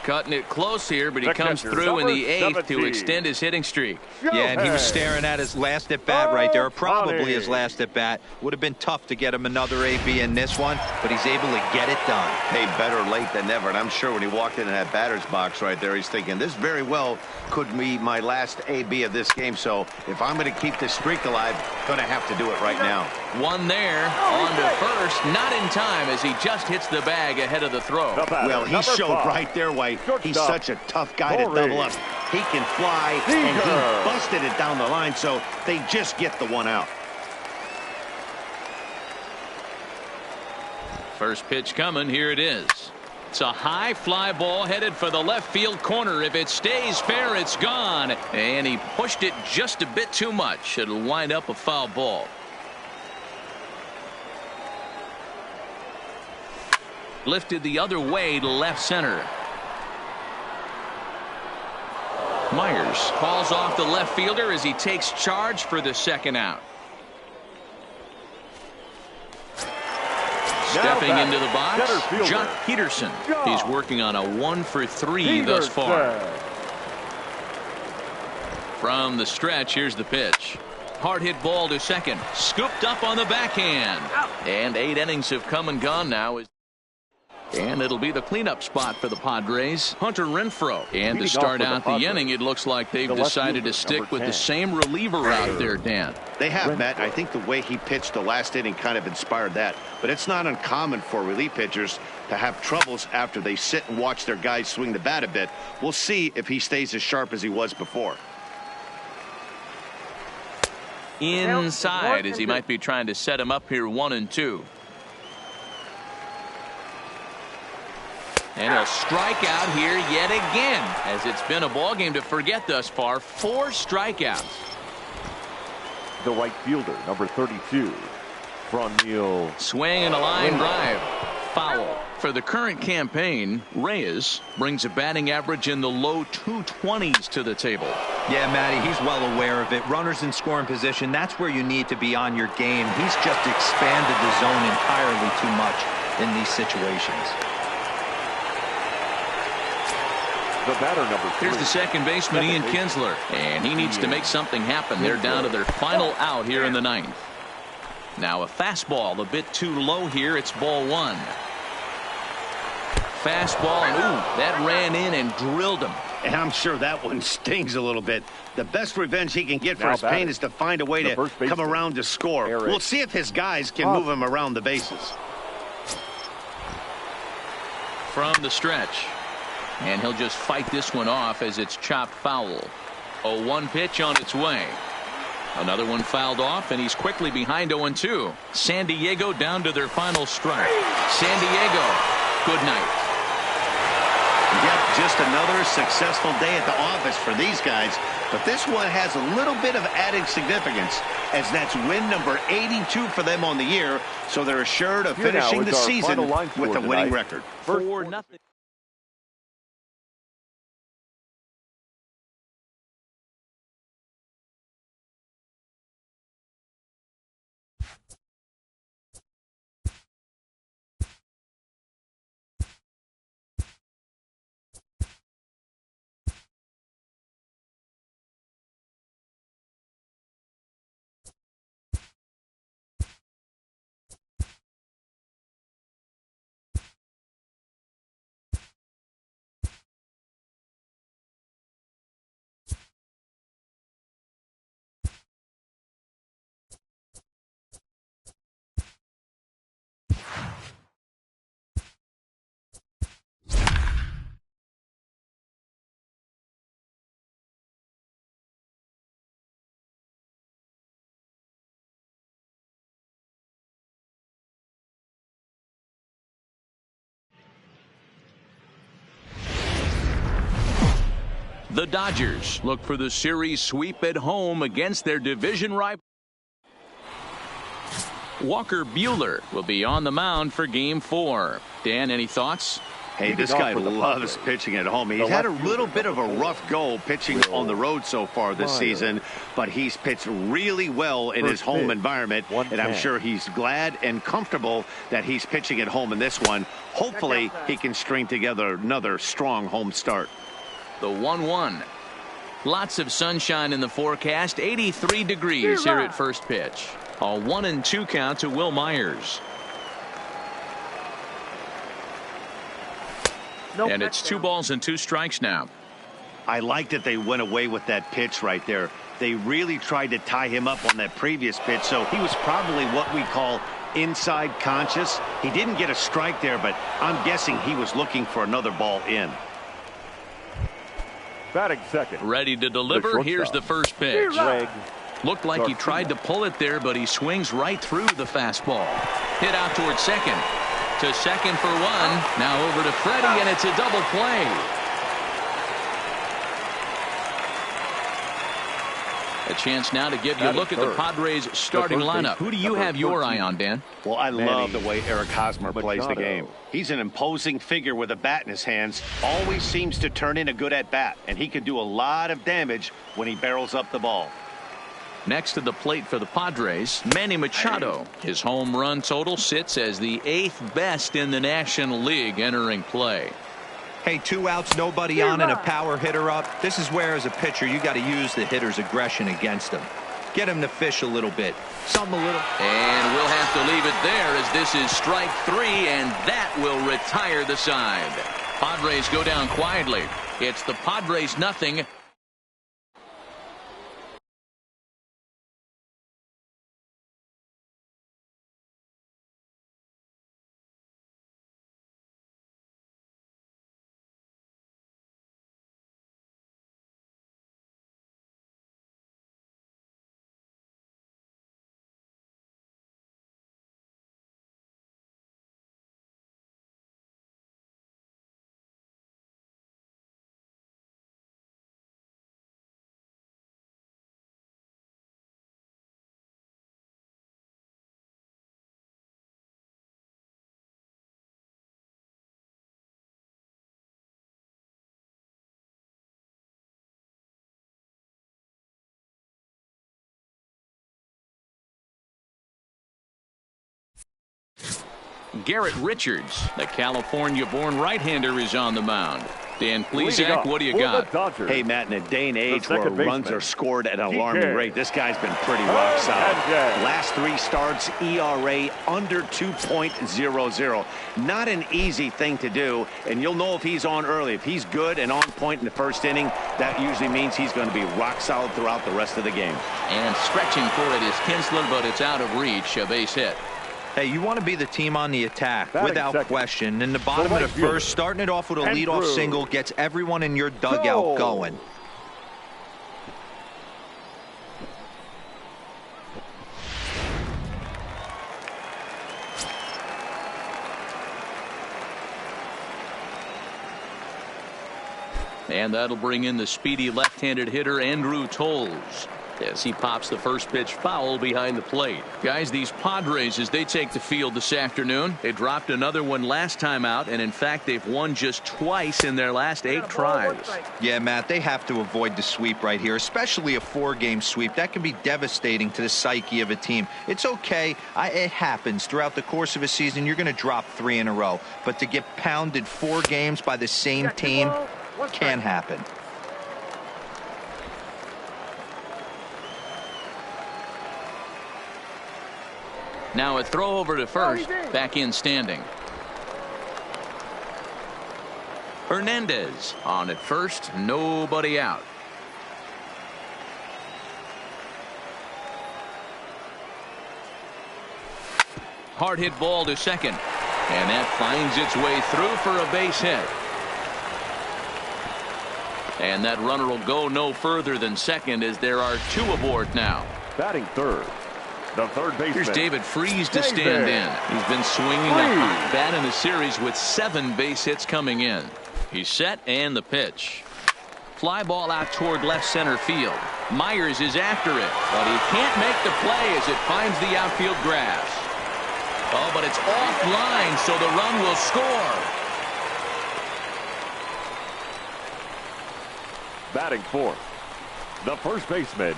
Cutting it close here, but he comes through in the 8th to extend his hitting streak. Yeah, and he was staring at his last at-bat right there, or probably his last at-bat. Would have been tough to get him another AB in this one, but he's able to get it done. Hey, better late than never, and I'm sure when he walked in that batter's box right there, he's thinking, this very well could be my last AB of this game, so if I'm going to keep this streak alive, going to have to do it right now. One there, on to first, not in time as he just hits the bag ahead of the throw. Well, he showed right there why he's such a tough guy to double up. He can fly, and he busted it down the line, so they just get the 1 out. First pitch coming, here it is. It's a high fly ball headed for the left field corner. If it stays fair, it's gone. And he pushed it just a bit too much. It'll wind up a foul ball. Lifted the other way to left center. Myers calls off the left fielder as he takes charge for the 2nd out. Stepping into the box, Jock Peterson. He's working on a 1 for 3 thus far. From the stretch, here's the pitch. Hard hit ball to second. Scooped up on the backhand. And 8 innings have come and gone now. And it'll be the cleanup spot for the Padres. Hunter Renfroe. And to start out the inning, it looks like they've decided to stick with the same reliever out there, Dan. They have, Matt. I think the way he pitched the last inning kind of inspired that. But it's not uncommon for relief pitchers to have troubles after they sit and watch their guys swing the bat a bit. We'll see if he stays as sharp as he was before. inside as he might be trying to set him up here 1-2. And he'll strike out here yet again, as it's been a ball game to forget thus far. 4 strikeouts. The right fielder, number 32, from Neil. Swing and a line drive. Foul. For the current campaign, Reyes brings a batting average in the low 220s to the table. Yeah, Matty, he's well aware of it. Runners in scoring position, that's where you need to be on your game. He's just expanded the zone entirely too much in these situations. The batter, number 3. Here's the second baseman, Ian Kinsler, and he needs to make something happen. They're down to their final out here in the 9th. Now a fastball a bit too low here. It's ball 1. Fastball, and ooh, that ran in and drilled him. And I'm sure that one stings a little bit. The best revenge he can get for his pain is to find a way to come around to score. We'll see if his guys can move him around the bases. From the stretch. And he'll just fight this one off as it's chopped foul. 0-1 pitch on its way. Another one fouled off, and he's quickly behind 0-2. Sandiego down to their final strike. Sandiego, good night. Yep, just another successful day at the office for these guys. But this one has a little bit of added significance, as that's win number 82 for them on the year. So they're assured of finishing the season with a winning record. 4-0. The Dodgers look for the series sweep at home against their division rival. Walker Buehler will be on the mound for Game 4. Dan, any thoughts? Hey, this guy loves pitching at home. He's had a little bit of a rough go pitching on the road so far this season, but he's pitched really well in his home environment, and I'm sure he's glad and comfortable that he's pitching at home in this one. Hopefully, he can string together another strong home start. The 1-1. Lots of sunshine in the forecast. 83 degrees here at first pitch. A 1-2 count to Will Myers. And it's 2 balls and 2 strikes now. I like that they went away with that pitch right there. They really tried to tie him up on that previous pitch, so he was probably what we call inside conscious. He didn't get a strike there, but I'm guessing he was looking for another ball in. Batting second. Ready to deliver. Here's the first pitch. Looked like he tried to pull it there, but he swings right through the fastball. Hit out towards second. To second for 1. Now over to Freddie, and it's a double play. A chance now to give you a look at the Padres starting lineup. Who do you have your eye on, Dan? Well, I love the way Eric Hosmer plays the game. He's an imposing figure with a bat in his hands. Always seems to turn in a good at-bat, and he can do a lot of damage when he barrels up the ball. Next to the plate for the Padres, Manny Machado. His home run total sits as the 8th best in the National League entering play. Hey, 2 outs, nobody on, and a power hitter up. This is where, as a pitcher, you got to use the hitter's aggression against him. Get him to fish a little bit. Something a little. And we'll have to leave it there, as this is strike 3, and that will retire the side. Padres go down quietly. It's the Padres 0, Garrett Richards, the California-born right-hander, is on the mound. Dan Plesac, what do you got? Hey, Matt, in a day and age where runs are scored at an TK. alarming rate, this guy's been pretty rock solid. Last 3 starts, ERA under 2.00. Not an easy thing to do, and you'll know if he's on early. If he's good and on point in the first inning, that usually means he's going to be rock solid throughout the rest of the game. And stretching for it is Kinsler, but it's out of reach. A base hit. Hey, you want to be the team on the attack, Batting without second. question. In the bottom of the first, starting it off with a leadoff single gets everyone in your dugout going. And that'll bring in the speedy left-handed hitter Andrew Tolles as he pops the first pitch foul behind the plate. Guys, these Padres, as they take the field this afternoon, they dropped another one last time out, and in fact they've won just twice in their last 8 tries. Yeah, Matt, they have to avoid the sweep right here, especially a 4-game sweep. That can be devastating to the psyche of a team. It's okay. It happens throughout the course of a season. You're going to drop 3 in a row, but to get pounded 4 games by the same team can happen. Now a throw over to first. Back in standing. Hernandez on at first. Nobody out. Hard hit ball to second. And that finds its way through for a base hit. And that runner will go no further than second as there are 2 aboard now. Batting third. The third baseman. Here's David Freese to stand in. He's been swinging a hot bat in the series with 7 base hits coming in. He's set and the pitch. Fly ball out toward left center field. Myers is after it, but he can't make the play as it finds the outfield grass. Oh, but it's offline, so the run will score. Batting fourth. The first baseman,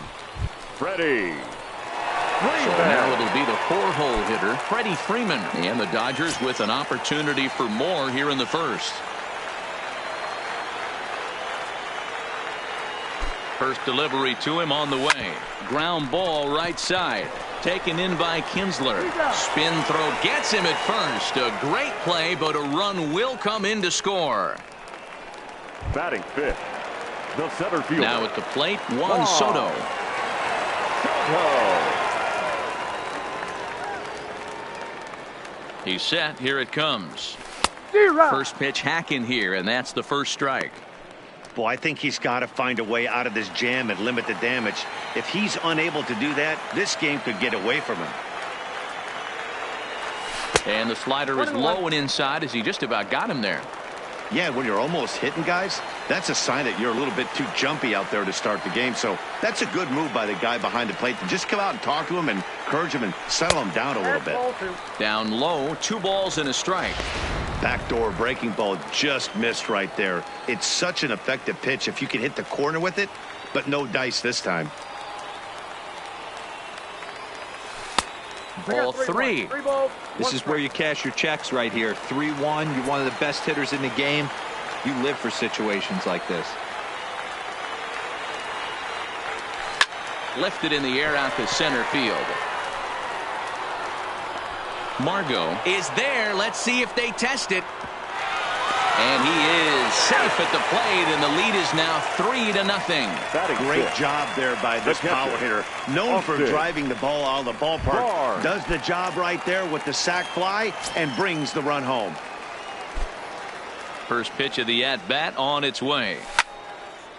Freddie. So now it'll be the 4-hole hitter, Freddie Freeman. And the Dodgers with an opportunity for more here in the first. First delivery to him on the way. Ground ball right side. Taken in by Kinsler. Spin throw gets him at first. A great play, but a run will come in to score. Batting fifth. The center fielder. Now at the plate, Juan Soto. He's set. Here it comes. First pitch hack in here, and that's the first strike. Boy, I think he's got to find a way out of this jam and limit the damage. If he's unable to do that, this game could get away from him. And the slider is low and inside as he just about got him there. Yeah, when you're almost hitting guys, that's a sign that you're a little bit too jumpy out there to start the game. So that's a good move by the guy behind the plate to just come out and talk to him and encourage him and settle him down a little bit. Down low, 2 balls and a strike. Backdoor breaking ball just missed right there. It's such an effective pitch if you can hit the corner with it, but no dice this time. Ball 3. This is where you cash your checks right here. 3-1. You're one of the best hitters in the game. You live for situations like this. Lifted in the air out to center field. Margot is there. Let's see if they test it. And he is safe at the plate, and the lead is now 3-0. Great job there by this power hitter. Known for driving the ball out of the ballpark. Does the job right there with the sac fly and brings the run home. First pitch of the at-bat on its way.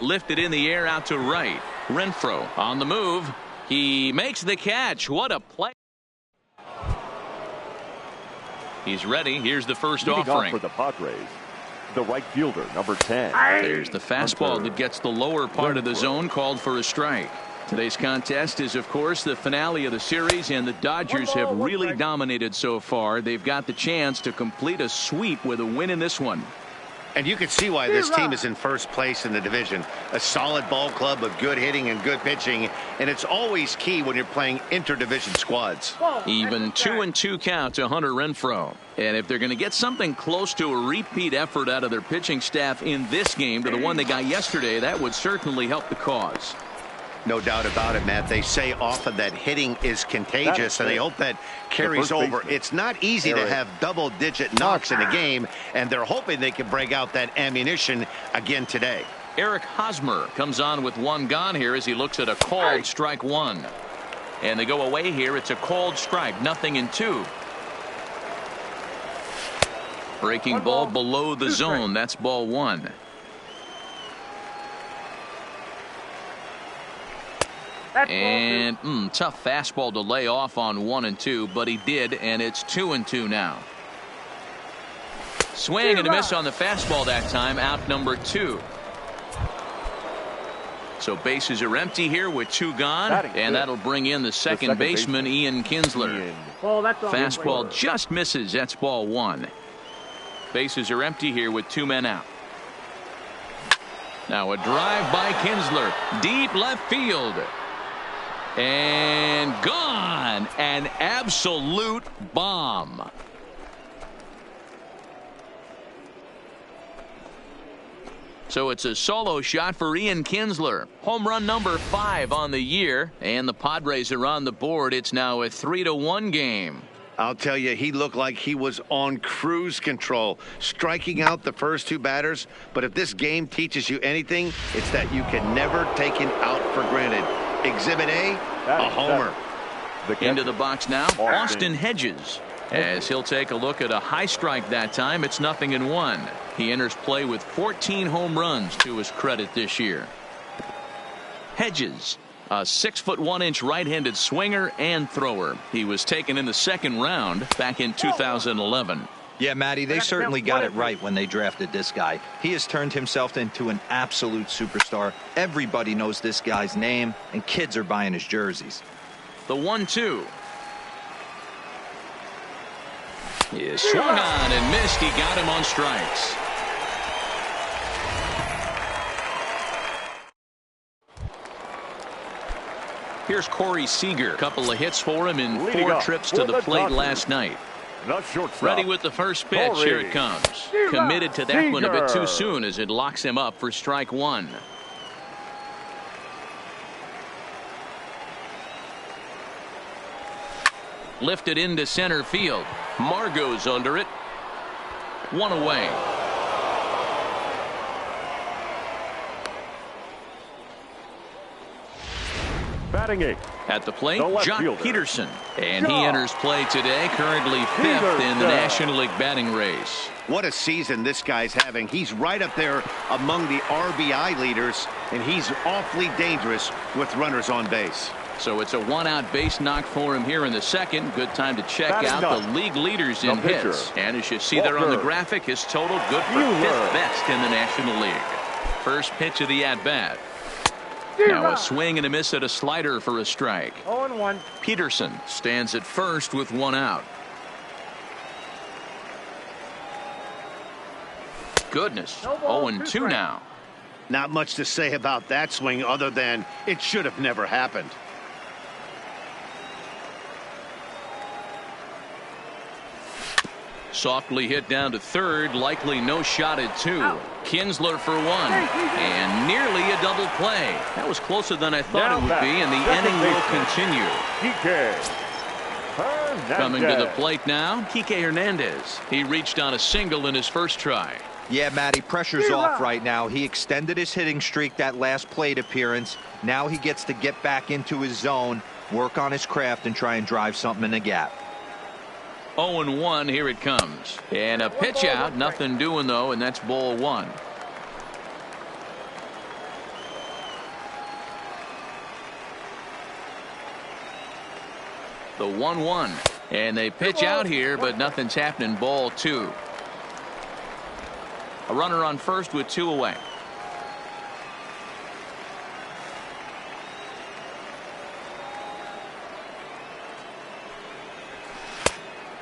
Lifted in the air out to right. Renfroe on the move. He makes the catch. What a play. He's ready. Here's the first offering. For the Padres, the right fielder, number 10. There's the fastball that gets the lower part of the zone, called for a strike. Today's contest is, of course, the finale of the series, and the Dodgers have really dominated so far. They've got the chance to complete a sweep with a win in this one. And you can see why this team is in first place in the division. A solid ball club with good hitting and good pitching. And it's always key when you're playing interdivision squads. Even 2-2 count to Hunter Renfroe. And if they're going to get something close to a repeat effort out of their pitching staff in this game to the one they got yesterday, that would certainly help the cause. No doubt about it, Matt. They say often that hitting is contagious, and they hope that carries over. It's not easy to have double-digit knocks in a game, and they're hoping they can break out that ammunition again today. Eric Hosmer comes on with one gone here as he looks at a called strike one. And they go away here. It's a called strike, 0-2. Breaking ball below the zone. That's ball one. And tough fastball to lay off on 1-2, but he did, and it's 2-2 now. Swing and a miss on the fastball that time, out number 2. So bases are empty here with 2 gone, and that'll bring in the second baseman, Ian Kinsler. Fastball just misses. That's ball 1. Bases are empty here with 2 men out. Now a drive by Kinsler, deep left field. And gone. An absolute bomb. So it's a solo shot for Ian Kinsler. Home run number 5 on the year. And the Padres are on the board. It's now a 3-1 game. I'll tell you, he looked like he was on cruise control, striking out the first 2 batters. But if this game teaches you anything, it's that you can never take an out for granted. Exhibit A, a homer. Into the box now, Austin Hedges. As he'll take a look at a high strike that time, it's 0-1. He enters play with 14 home runs to his credit this year. Hedges, a 6'1" right-handed swinger and thrower. He was taken in the 2nd round back in 2011. Yeah, Matty, they certainly got it right when they drafted this guy. He has turned himself into an absolute superstar. Everybody knows this guy's name, and kids are buying his jerseys. The 1-2. He swung on and missed. He got him on strikes. Here's Corey Seager. Couple of hits for him in 4 trips to the plate last night. Ready with the first pitch. Here it comes. Committed to that one a bit too soon as it locks him up for strike 1. Lifted into center field. Margot's under it. 1 away. Batting 8. At the plate, Jock fielder. Peterson. And he enters play today, currently 5th in the National League batting race. What a season this guy's having. He's right up there among the RBI leaders, and he's awfully dangerous with runners on base. So it's a 1-out base knock for him here in the 2nd. Good time to check out the league leaders in hits. And as you see there on the graphic, his total good for 5th best in the National League. First pitch of the at-bat. Now a swing and a miss at a slider for a strike. 0-1. Peterson stands at first with 1 out. Goodness, 0-2 now. Not much to say about that swing other than it should have never happened. Softly hit down to 3rd, likely no shot at 2. Kinsler for 1, and nearly a double play. That was closer than I thought it would be, and the inning will continue. Coming to the plate now, Kike Hernandez. He reached on a single in his first try. Yeah, Matty, pressure's off right now. He extended his hitting streak that last plate appearance. Now he gets to get back into his zone, work on his craft, and try and drive something in the gap. 0-1, here it comes. And a pitch out, nothing doing though, and that's ball 1. The 1-1. And they pitch out here, but nothing's happening. Ball 2. A runner on first with 2 away.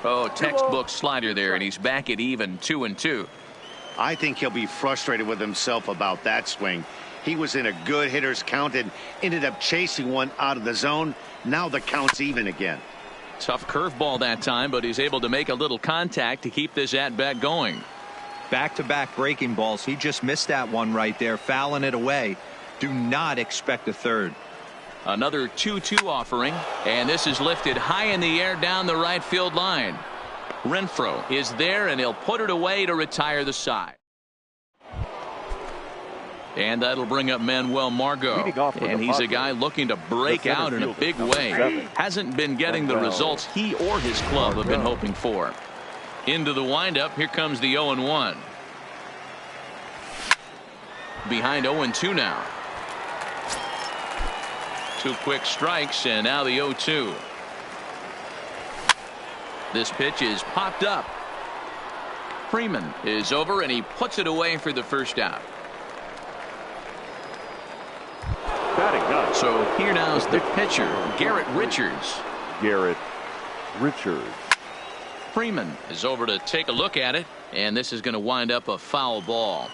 Oh, textbook slider there, and he's back at even 2-2. I think he'll be frustrated with himself about that swing. He was in a good hitter's count and ended up chasing one out of the zone. Now the count's even again. Tough curveball that time, but he's able to make a little contact to keep this at-bat going. Back-to-back breaking balls. He just missed that one right there, fouling it away. Do not expect a third. Another 2-2 offering, and this is lifted high in the air down the right field line. Renfroe is there, and he'll put it away to retire the side. And that'll bring up Manuel Margot. And he's a guy looking to break out in a big way. Hasn't been getting the results he or his club have been hoping for. Into the windup, here comes the 0-1. Behind 0-2 now. 2 quick strikes, and now the 0-2. This pitch is popped up. Freeman is over, and he puts it away for the first out. So here now is the pitcher, Garrett Richards. Freeman is over to take a look at it, and this is going to wind up a foul ball.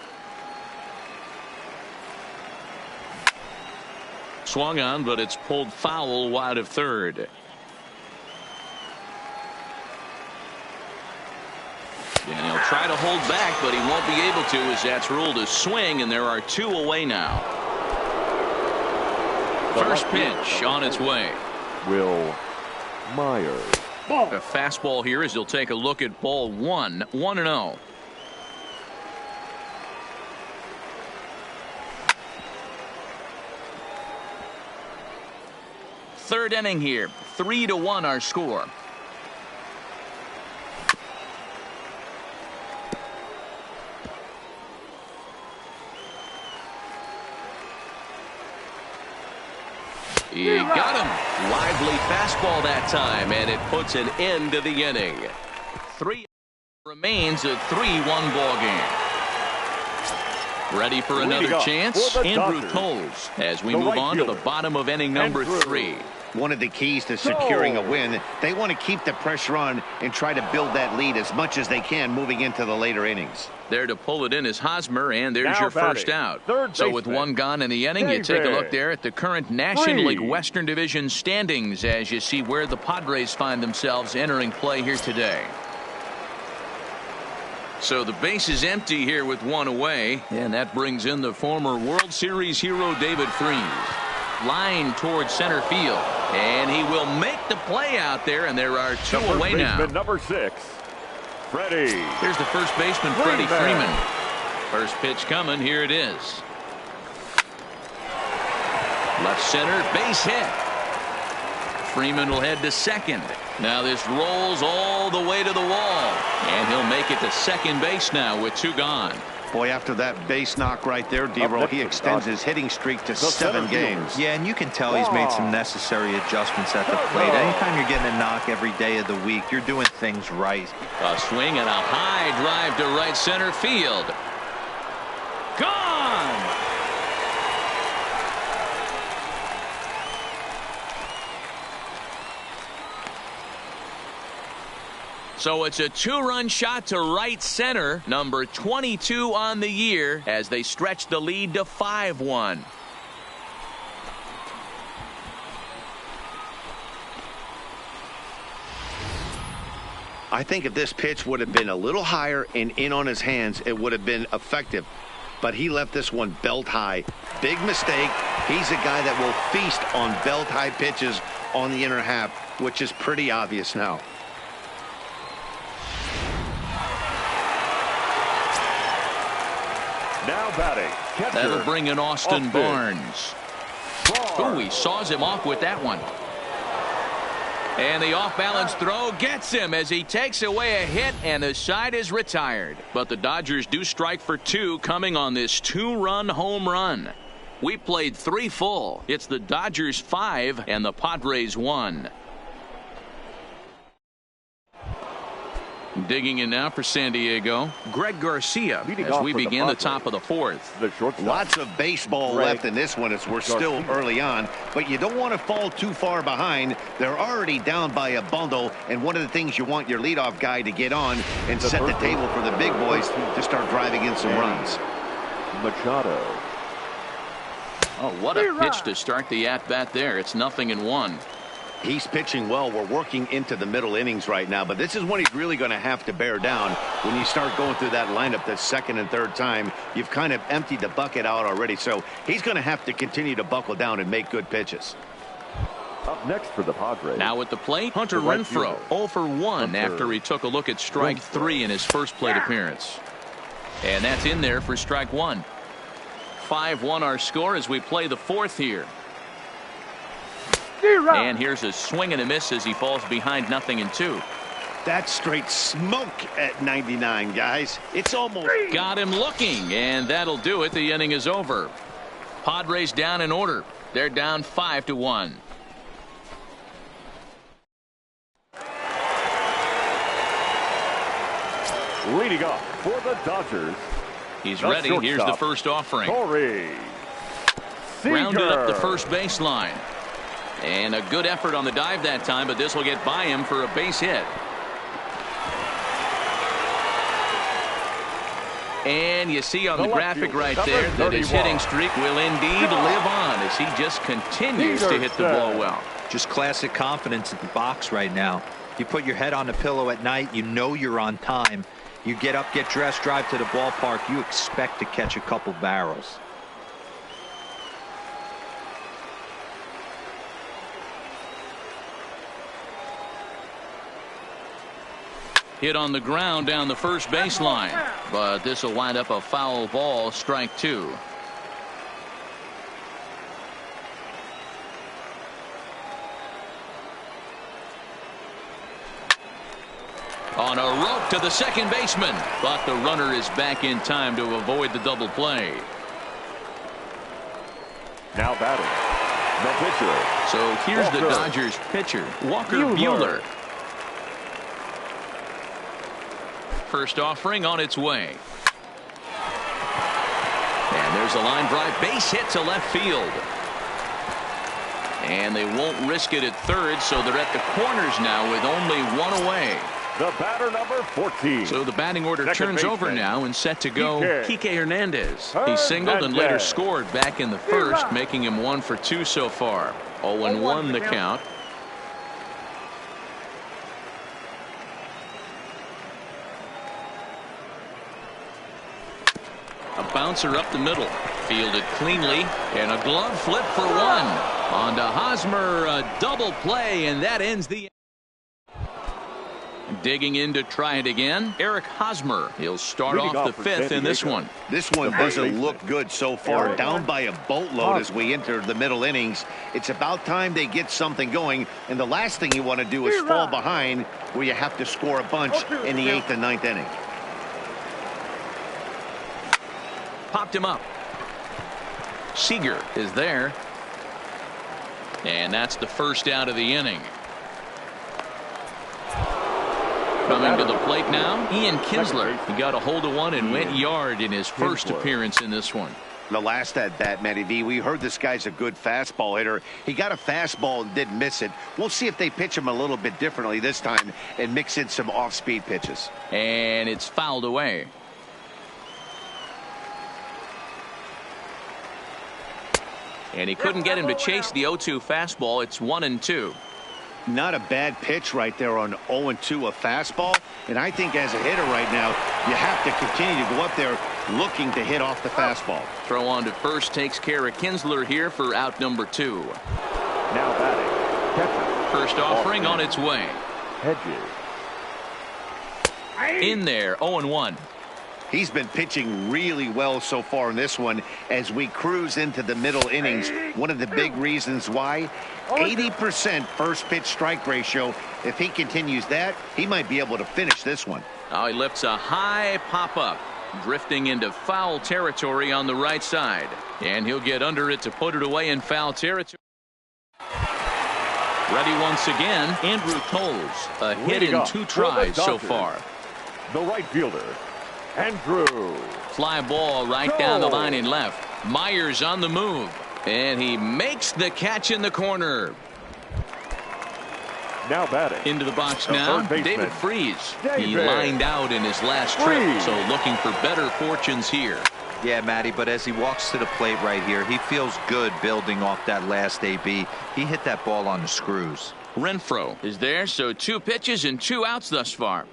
Swung on, but it's pulled foul wide of third. And he'll try to hold back, but he won't be able to, as that's ruled a swing, and there are 2 away now. First pitch on its way. Will Myers. A fastball here as he'll take a look at ball 1. 1-0. Third inning here. 3-1 our score. He got him. Lively fastball that time, and it puts an end to the inning. 3 remains, a 3-1 ball game. Ready for another chance? Andrew Toles as we move on to the bottom of inning number 3. One of the keys to securing a win, they want to keep the pressure on and try to build that lead as much as they can moving into the later innings. There to pull it in is Hosmer, and there's your first out. So with 1 gone in the inning, you take a look there at the current National League Western Division standings as you see where the Padres find themselves entering play here today. So the base is empty here with 1 away, and that brings in the former World Series hero David Freese. Line towards center field, and he will make the play out there, and there are 2 away now. Number 6, Freddie. Here's the first baseman, Freddie Freeman. First pitch coming. Here it is. Left center, base hit. Freeman will head to second. Now this rolls all the way to the wall, and he'll make it to second base now with 2 gone. Boy, after that base knock right there, D-Roll, he extends his hitting streak to 7 games. Yeah, and you can tell he's made some necessary adjustments at the plate. Anytime you're getting a knock every day of the week, you're doing things right. A swing and a high drive to right center field. Gone! So it's a 2-run shot to right center, number 22 on the year, as they stretch the lead to 5-1. I think if this pitch would have been a little higher and in on his hands, it would have been effective. But he left this one belt high. Big mistake. He's a guy that will feast on belt high pitches on the inner half, which is pretty obvious now. Now batting, catcher. That'll bring in Austin Barnes. Ooh, he saws him off with that one. And the off-balance throw gets him as he takes away a hit, and the side is retired. But the Dodgers do strike for 2 coming on this 2-run home run. We played 3 full. It's the Dodgers 5 and the Padres 1. Digging in now for San Diego, Greg Garcia, Leading as off we for the begin the Padres, top of the fourth. the shortstop. Lots of baseball Greg left in this one as we're still Garcia. early on, but you don't want to fall too far behind. They're already down by a bundle, and one of the things you want your leadoff guy to get on and set the table for the big boys to start driving in some runs. Machado. Oh, what a pitch to start the at-bat there. It's 0-1. He's pitching well. We're working into the middle innings right now, but this is when he's really going to have to bear down. When you start going through that lineup the second and third time, you've kind of emptied the bucket out already, so he's going to have to continue to buckle down and make good pitches. Up next for the Padres. Now at the plate, Hunter right Renfroe, fielder. 0 for 1 Hunter after he took a look at strike Renfroe. 3 in his first plate appearance. And that's in there for strike 1. 5-1 our score as we play the fourth here. And here's a swing and a miss as he falls behind 0-2. That's straight smoke at 99, guys. It's almost... Got him looking, and that'll do it. The inning is over. Padres down in order. They're down 5-1. Leading off for the Dodgers. He's The ready. Here's the shortstop, first offering. Corey Rounded up the Seager. first baseline. And a good effort on the dive that time, but this will get by him for a base hit. And you see on the graphic right there that his hitting streak will indeed live on as he just continues to hit the ball well. Just classic confidence at the box right now. You put your head on the pillow at night, you know you're on time. You get up, get dressed, drive to the ballpark, you expect to catch a couple barrels. Hit on the ground down the first baseline, but this will wind up a foul ball, strike 2. On a rope to the second baseman, but the runner is back in time to avoid the double play. Now batting, the pitcher. So here's the Walker. Dodgers pitcher, Walker Buehler. Buehler. First offering on its way. And there's a line drive, base hit to left field. And they won't risk it at third, so they're at the corners now with only one away. The batter number 14. So the batting order Second turns over baseman, now and set to go Kike Kike Hernandez. He singled and later scored back in the first, making him 1 for 2 so far. 0-1 the count. A bouncer up the middle, fielded cleanly, and a glove flip for 1. On to Hosmer, a double play, and that ends the. Digging in to try it again, Eric Hosmer. He'll start Leading off off the for 5th San in this Diego. one. This one doesn't look good so far. Down by a boatload as we enter the middle innings. It's about time they get something going, and the last thing you want to do is fall behind where you have to score a bunch in the 8th and 9th inning. Popped him up. Seager is there. And that's the first out of the inning. Coming to the plate now, Ian Kinsler. He got a hold of one and went yard in his first appearance in this one. The last at bat, Matty V, we heard this guy's a good fastball hitter. He got a fastball and didn't miss it. We'll see if they pitch him a little bit differently this time and mix in some off-speed pitches. And it's fouled away. And he couldn't get him to chase the 0-2 fastball. It's 1-2. Not a bad pitch right there on 0-2, a fastball. And I think as a hitter right now, you have to continue to go up there looking to hit off the fastball. Throw on to first takes care of Kinsler here for out number 2. Now batting, catcher. First offering on its way. Hedges. In there, 0-1. He's been pitching really well so far in this one as we cruise into the middle innings. One of the big reasons why, 80% first pitch strike ratio. If he continues that, he might be able to finish this one. Now he lifts a high pop-up, drifting into foul territory on the right side. And he'll get under it to put it away in foul territory. Ready once again, Andrew Toles. A hit in 2 tries so far. the right fielder, Andrew. Fly ball right down the line and left. Myers on the move. And he makes the catch in the corner. Now batting. Into the box The now, third baseman, David Freese. He David lined out in his last trip, Freese. so looking for better fortunes here. Yeah, Matty, but as he walks to the plate right here, he feels good building off that last AB. He hit that ball on the screws. Renfroe is there, so 2 pitches and 2 outs thus far.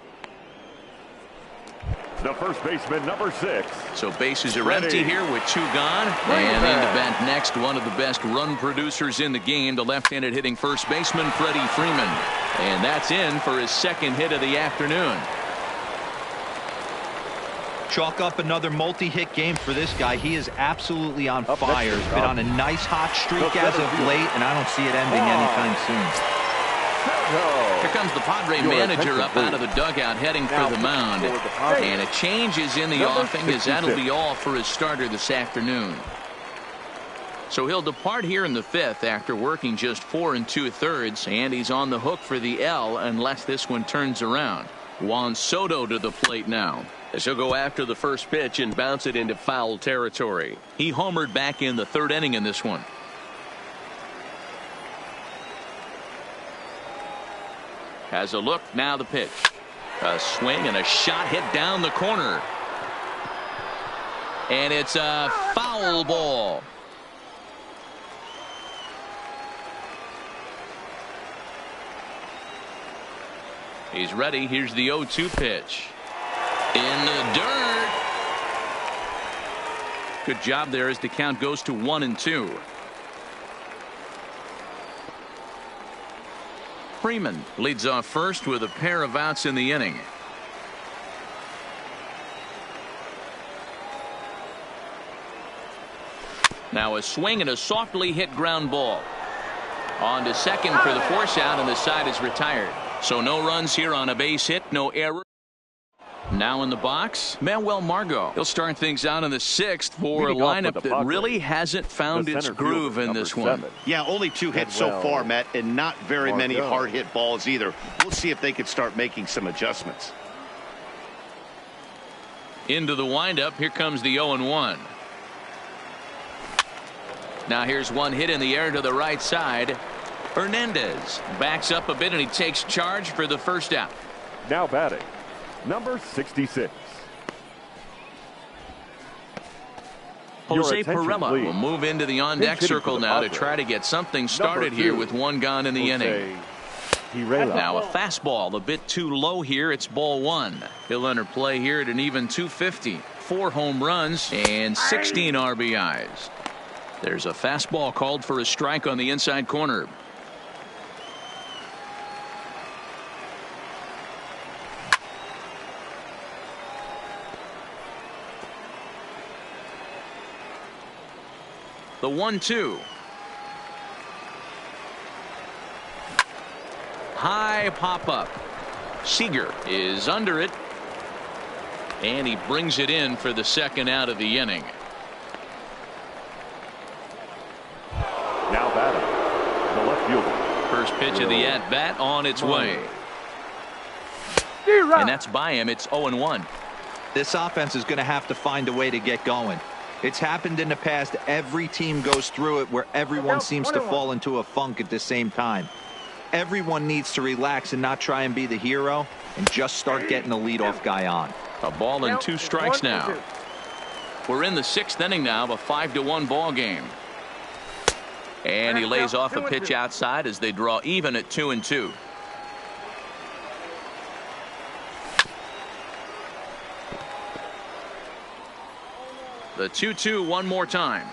The first baseman, number 6. So bases are Ready. empty here with 2 gone. And into bat next, one of the best run producers in the game, the left-handed hitting first baseman, Freddie Freeman. And that's in for his second hit of the afternoon. Chalk up another multi-hit game for this guy. He is absolutely on Up fire. next is He's been on a nice hot streak as of late, and I don't see it ending anytime soon. Here comes the Padre manager up out of the dugout heading for the mound. And a change is in the Number offing as that'll 66. be all for his starter this afternoon. So he'll depart here in the 5th after working just 4 2/3, and he's on the hook for the L unless this one turns around. Juan Soto to the plate now. As he'll go after the first pitch and bounce it into foul territory. He homered back in the 3rd inning in this one. Has a look, now the pitch. A swing and a shot hit down the corner. And it's a foul ball. He's ready. Here's the 0-2 pitch. In the dirt. Good job there as the count goes to 1-2. Freeman leads off first with a pair of outs in the inning. Now a swing and a softly hit ground ball. On to second for the force out, and the side is retired. So no runs here on a base hit, no error. Now in the box, Manuel Margot. He'll start things out in the 6th for a Leading off lineup with the that Padres, really hasn't found the its center groove fielder, in this number one. 7. Yeah, only 2 hits so Well, far, Matt, and not very many Margot. hard hit balls either. We'll see if they can start making some adjustments. Into the windup, here comes the 0-1. Now here's one hit in the air to the right side. Hernandez backs up a bit and he takes charge for the first out. Now batting, number 66. Jose attention, Pirela please. will move into the on Pinch deck hitting circle for the now to Padres. try to get something started Number here 2, with 1 gone in the inning. Pirela. Now a fastball a bit too low here. It's ball 1. He'll enter play here at an even 250. 4 home runs and 16 RBIs. There's a fastball called for a strike on the inside corner. The 1-2. High pop up. Seager is under it. And he brings it in for the second out of the inning. Now batting, the left fielder. First pitch of the at bat on its way. And that's by him. It's 0-1. This offense is going to have to find a way to get going. It's happened in the past. Every team goes through it where everyone seems to fall into a funk at the same time. Everyone needs to relax and not try and be the hero and just start getting the leadoff guy on. A ball and 2 strikes now. We're in the 6th inning now of a 5-1 ball game. And he lays off a pitch outside as they draw even at 2-2. The 2-2 one more time.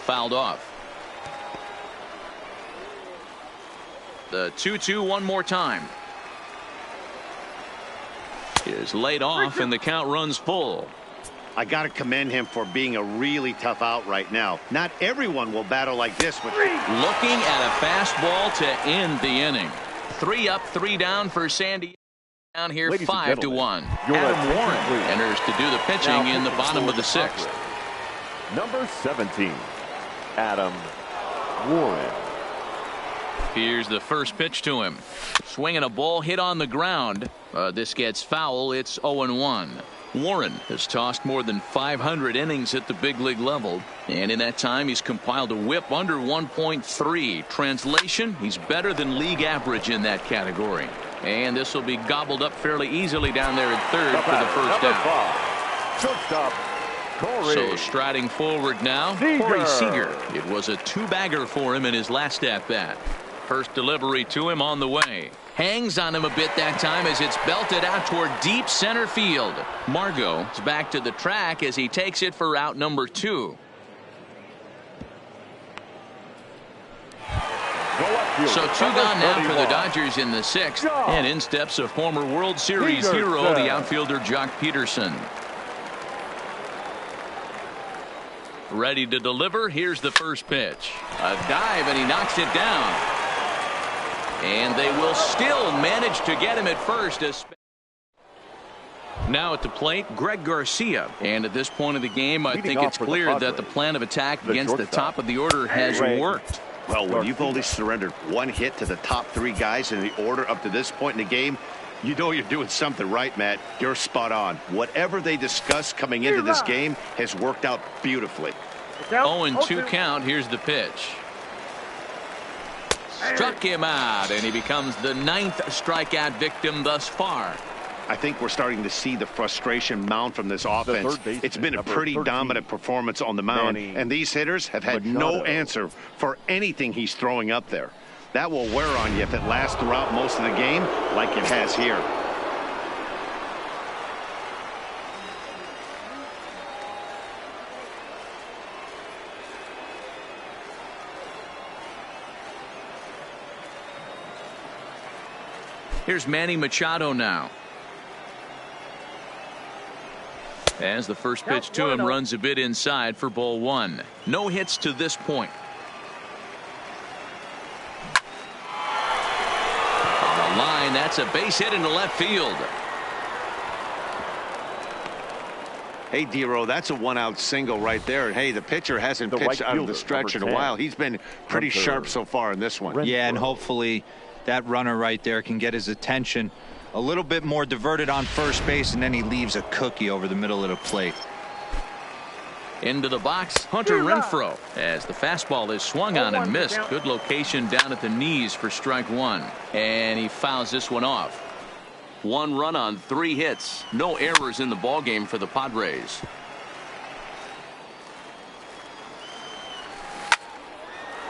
Fouled off. The 2-2 one more time. Is laid off and the count runs full. I got to commend him for being a really tough out right now. Not everyone will battle like this. Looking at a fastball to end the inning. 3 up, 3 down for Sandiego. Down here 5-1. Adam Warren enters to do the pitching in the bottom of the 6th. Number 17, Adam Warren. Here's the first pitch to him. Swinging a ball hit on the ground. This gets foul. It's 0-1. Warren has tossed more than 500 innings at the big league level, and in that time he's compiled a whip under 1.3. Translation, he's better than league average in that category. And this will be gobbled up fairly easily down there at third for the first out. Shortstop, Corey. So striding forward now, Corey Seager. It was a two-bagger for him in his last at-bat. First delivery to him on the way. Hangs on him a bit that time as it's belted out toward deep center field. Margot is back to the track as he takes it for out number 2. So 2 gone now for the Dodgers in the 6th. And in steps a former World Series hero, the outfielder Jock Peterson. Ready to deliver. Here's the first pitch. A dive, and he knocks it down. And they will still manage to get him at first. Now at the plate, Greg Garcia. And at this point of the game, I think it's clear that the plan of attack against the top of the order has worked. Well, when you've only surrendered 1 hit to the top 3 guys in the order up to this point in the game, you know you're doing something right, Matt. You're spot on. Whatever they discussed coming into this game has worked out beautifully. 0-2 count. Here's the pitch. Struck him out, and he becomes the 9th strikeout victim thus far. I think we're starting to see the frustration mount from this offense. It's been a pretty dominant performance on the mound, and these hitters have had no answer for anything he's throwing up there. That will wear on you if it lasts throughout most of the game like it has here. Here's Manny Machado now. As the first pitch to him runs a bit inside for ball 1. No hits to this point. On the line, that's a base hit into left field. Hey, Dero, that's a 1-out single right there. Hey, the pitcher hasn't pitched out of the stretch in a while. He's been pretty sharp so far in this one. Yeah, and hopefully that runner right there can get his attention a little bit more diverted on first base, and then he leaves a cookie over the middle of the plate. Into the box, Hunter Renfroe, as the fastball is swung on and missed. Good location down at the knees for strike 1. And he fouls this one off. 1 run on 3 hits. No errors in the ballgame for the Padres.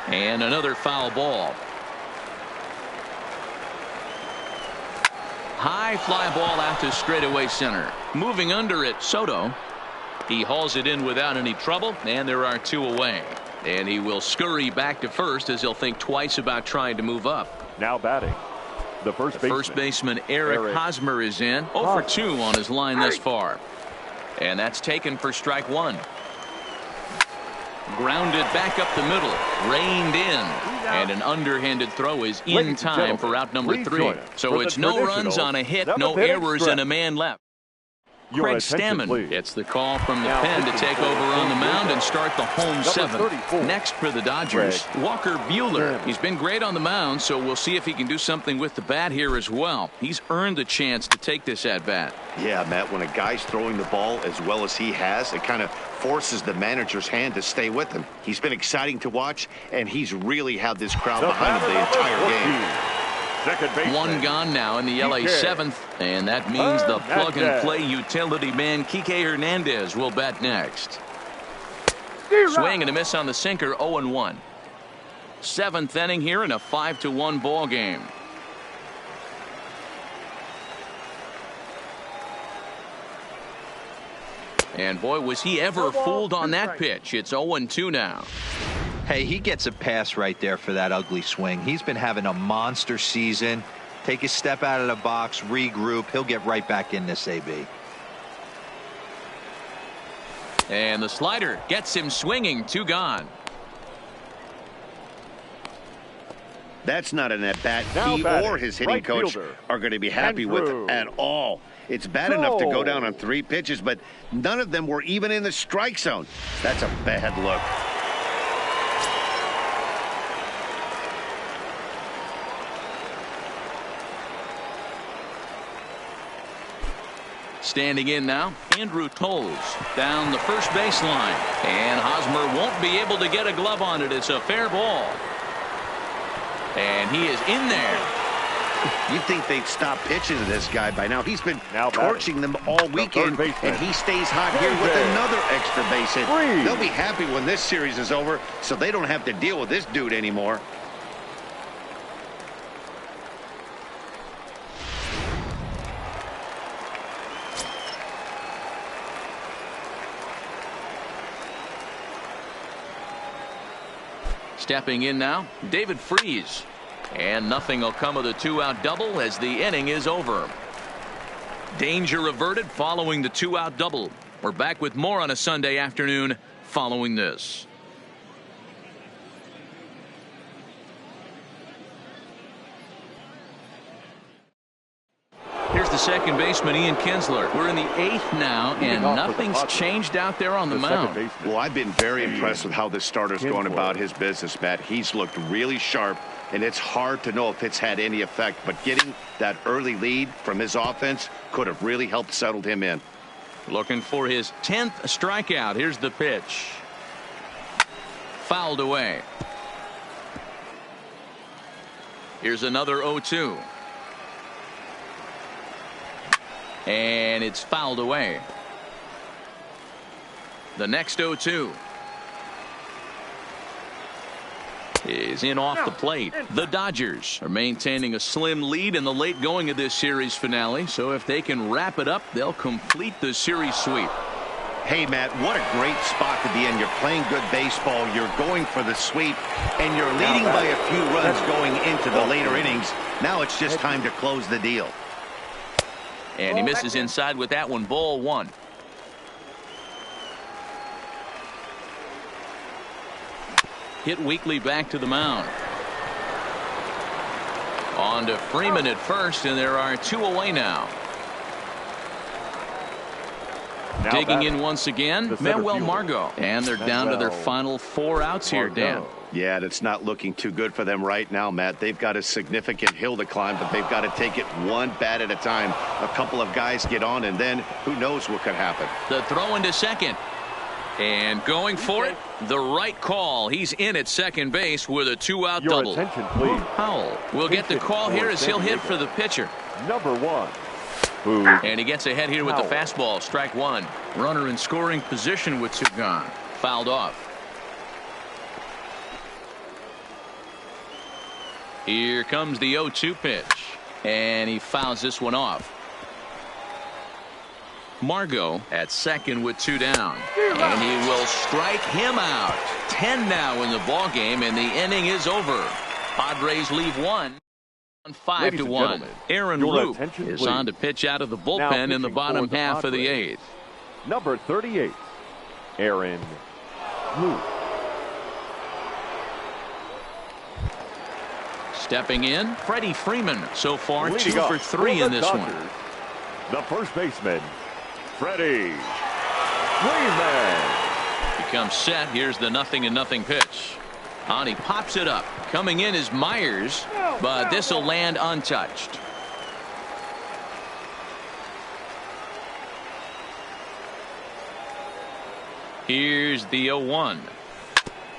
And another foul ball. High fly ball out to straightaway center. Moving under it, Soto. He hauls it in without any trouble, and there are 2 away. And he will scurry back to first as he'll think twice about trying to move up. Now batting, the first baseman Eric Hosmer is in. 0 for 2 on his line thus far. And that's taken for strike 1. Grounded back up the middle, reined in, and an underhanded throw is in time for out number 3. So it's no runs on a hit, no errors, and a man left. Craig Stammen gets the call from the pen to take over on the mound and start the home 7th. Next for the Dodgers, Walker Buehler. He's been great on the mound, so we'll see if he can do something with the bat here as well. He's earned the chance to take this at bat. Yeah, Matt, when a guy's throwing the ball as well as he has, it kind of forces the manager's hand to stay with him. He's been exciting to watch, and he's really had this crowd behind him the entire game. 1 gone now in the LA 7th, and that means the plug-and-play utility man Kike Hernandez will bat next. Swing and a miss on the sinker, 0-1. 7th inning here in a 5-1 ball game. And boy, was he ever fooled on that pitch. It's 0-2 now. Hey, he gets a pass right there for that ugly swing. He's been having a monster season. Take a step out of the box, regroup. He'll get right back in this AB. And the slider gets him swinging. 2 gone. That's not an at-bat he or his hitting coach are going to be happy with at all. It's bad enough to go down on 3 pitches, but none of them were even in the strike zone. That's a bad look. Standing in now, Andrew Toles down the first baseline. And Hosmer won't be able to get a glove on it. It's a fair ball. And he is in there. You'd think they'd stop pitching to this guy by now. He's been Now torching them all weekend, and he stays hot here with another extra base hit. They'll be happy when this series is over, so they don't have to deal with this dude anymore. Stepping in now, David Freese. And nothing will come of the two-out double as the inning is over. Danger averted following the two-out double. We're back with more on a Sunday afternoon following this. Here's the second baseman, Ian Kinsler. We're in the 8th now, and nothing's changed out there on the mound. Well, I've been very impressed with how this starter's going about his business, Matt. He's looked really sharp, and it's hard to know if it's had any effect, but getting that early lead from his offense could have really helped settle him in. Looking for his 10th strikeout. Here's the pitch. Fouled away. Here's another 0-2. And it's fouled away. The next 0-2 is in off the plate. The Dodgers are maintaining a slim lead in the late going of this series finale. So if they can wrap it up, they'll complete the series sweep. Hey, Matt, what a great spot to be in. You're playing good baseball. You're going for the sweep, and you're leading by a few runs going into the later innings. Now it's just time to close the deal. And he misses inside with that one. Ball one. Hit weakly back to the mound. On to Freeman at first, and there are 2 away now. Digging in once again, Manuel Margot. And they're down to their final 4 outs here, Dan. Yeah, that's not looking too good for them right now, Matt. They've got a significant hill to climb, but they've got to take it one bat at a time. A couple of guys get on, and then who knows what could happen. The throw into second. And going for it, the right call. He's in at second base with a 2-out double. Attention, please. Howell will get the call here as he'll hit for the pitcher. Number 1. And he gets ahead here with the fastball. Strike one. Runner in scoring position with 2 gone. Fouled off. Here comes the 0-2 pitch. And he fouls this one off. Margot at second with 2 down. And he will strike him out. 10 now in the ball game, and the inning is over. Padres leave 1. 5-1. Aaron Luke is on to pitch out of the bullpen in the bottom half of the 8th. Number 38, Aaron Luke. Stepping in, Freddie Freeman. So far, Leading 2 for 3 in this one. The first baseman, Freddie Freeman. Becomes set. Here's the 0-0 pitch. And he pops it up. Coming in is Myers, but this will land untouched. Here's the 0-1.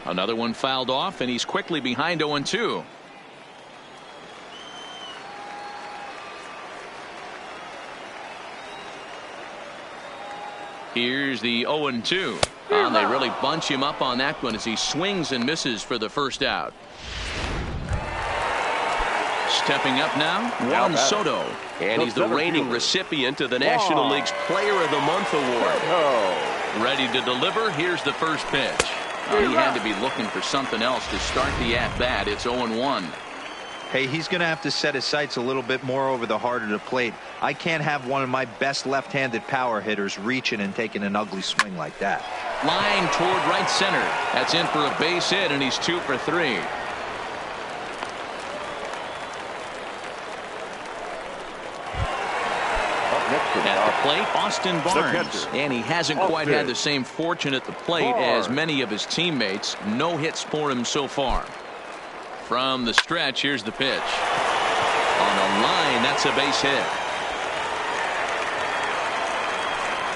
Another one fouled off, and he's quickly behind 0-2. Here's the 0-2. And they really bunch him up on that one as he swings and misses for the first out. Stepping up now, Juan Soto. And he's the reigning recipient of the National League's Player of the Month award. Ready to deliver. Here's the first pitch. He had to be looking for something else to start the at-bat. It's 0-1. Hey, he's going to have to set his sights a little bit more over the heart of the plate. I can't have one of my best left-handed power hitters reaching and taking an ugly swing like that. Line toward right center. That's in for a base hit, and he's 2 for 3. At the plate, Austin Barnes. And he hasn't quite had the same fortune at the plate as many of his teammates. No hits for him so far. From the stretch, here's the pitch. On the line, that's a base hit.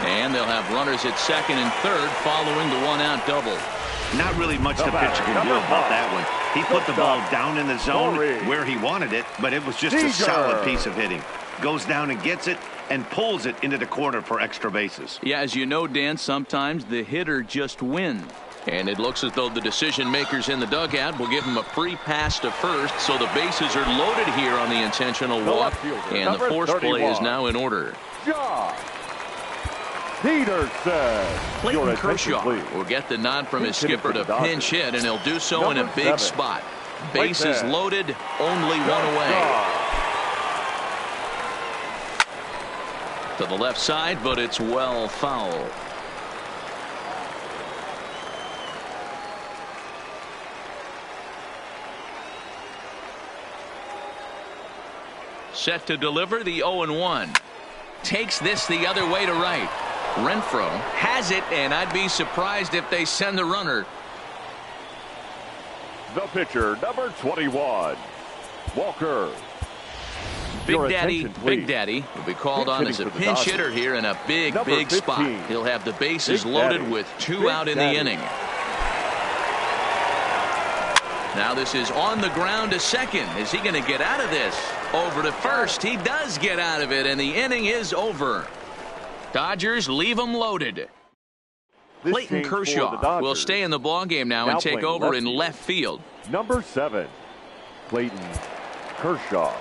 And they'll have runners at second and third following the one-out double. Not really much the pitcher can do about that one. He put the ball down in the zone where he wanted it, but it was just a solid piece of hitting. Goes down and gets it and pulls it into the corner for extra bases. Yeah, as you know, Dan, sometimes the hitter just wins. And it looks as though the decision makers in the dugout will give him a free pass to first, so the bases are loaded here on the intentional walk, and the force play is now in order. Peterson. Clayton Kershaw will get the nod from his skipper to pinch hit, and he'll do so in a big spot. Bases loaded, only one away. To the left side, but it's well foul. Set to deliver the 0-1. Takes this the other way to right. Renfroe has it, and I'd be surprised if they send the runner. The pitcher, number 21, Walker. Big Daddy will be called on as a pinch hitter here in a big spot. He'll have the bases loaded with 2 out in the inning. Now this is on the ground to second. Is he going to get out of this? Over to first. He does get out of it, and the inning is over. Dodgers leave him loaded. Clayton Kershaw will stay in the ballgame now and take over in left field. Number 7, Clayton Kershaw.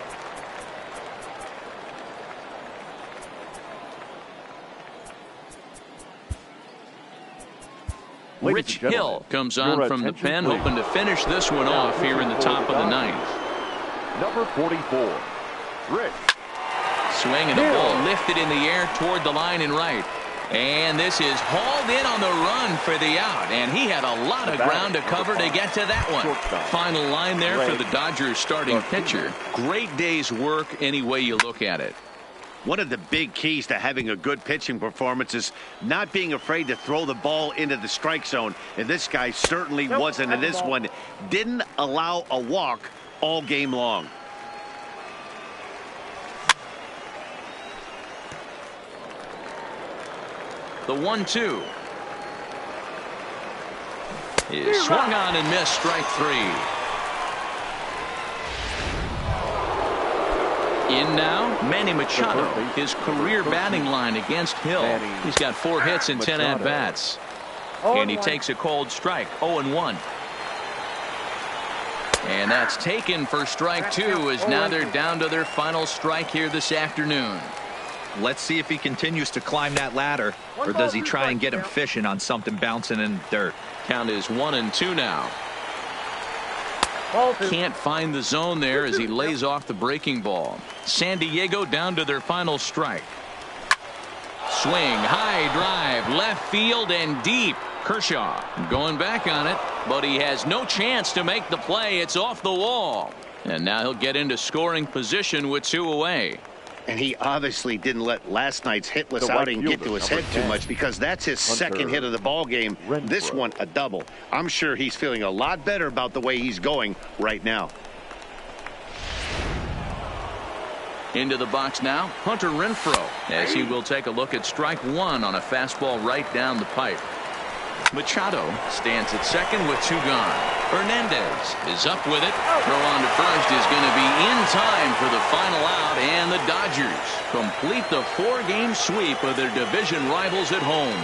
Rich Hill comes on from the pen, hoping to finish this one off here in the top of the ninth. Number 44, Rich. Swing and the ball lifted in the air toward the line and right. And this is hauled in on the run for the out. And he had a lot of ground to cover to get to that one. Final line there for the Dodgers starting pitcher. Great day's work any way you look at it. One of the big keys to having a good pitching performance is not being afraid to throw the ball into the strike zone. And this guy certainly wasn't in this one. Didn't allow a walk all game long. The 1-2 is swung on and missed, strike 3. In now, Manny Machado, his career batting line against Hill. He's got 4 hits and 10 at-bats. And he takes a cold strike, 0-1. And that's taken for strike 2, as now they're down to their final strike here this afternoon. Let's see if he continues to climb that ladder, or does he try and get him fishing on something bouncing in the dirt. Count is 1-2 now. Can't find the zone there as he lays off the breaking ball. Sandiego down to their final strike. Swing, high drive, left field and deep. Kershaw going back on it, but he has no chance to make the play. It's off the wall. And now he'll get into scoring position with 2 away. And he obviously didn't let last night's hitless outing get to his head too much, because that's his second hit of the ball game. This one a double. I'm sure he's feeling a lot better about the way he's going right now. Into the box now, Hunter Renfroe, as he will take a look at strike 1 on a fastball right down the pipe. Machado stands at second with 2 gone. Hernandez is up with it. Throw on to first is going to be in time for the final out, and the Dodgers complete the 4-game sweep of their division rivals at home.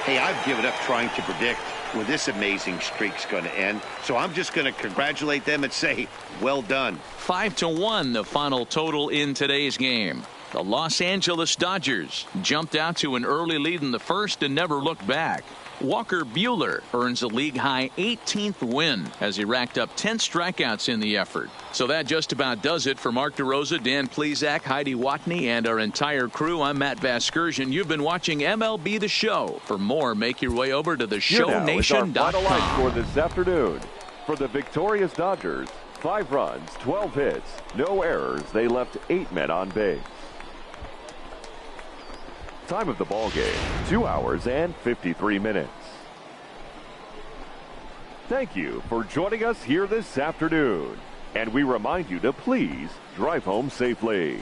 Hey, I've given up trying to predict where this amazing streak's going to end, so I'm just going to congratulate them and say, well done. 5-1 the final total in today's game. The Los Angeles Dodgers jumped out to an early lead in the first and never looked back. Walker Buehler earns a league-high 18th win as he racked up 10 strikeouts in the effort. So that just about does it for Mark DeRosa, Dan Plesac, Heidi Watney, and our entire crew. I'm Matt Vasgersian. You've been watching MLB The Show. For more, make your way over to theshownation.com. Final line score this afternoon for the victorious Dodgers. 5 runs, 12 hits, no errors. They left 8 men on base. Time of the ball game, 2 hours and 53 minutes. Thank you for joining us here this afternoon. And we remind you to please drive home safely.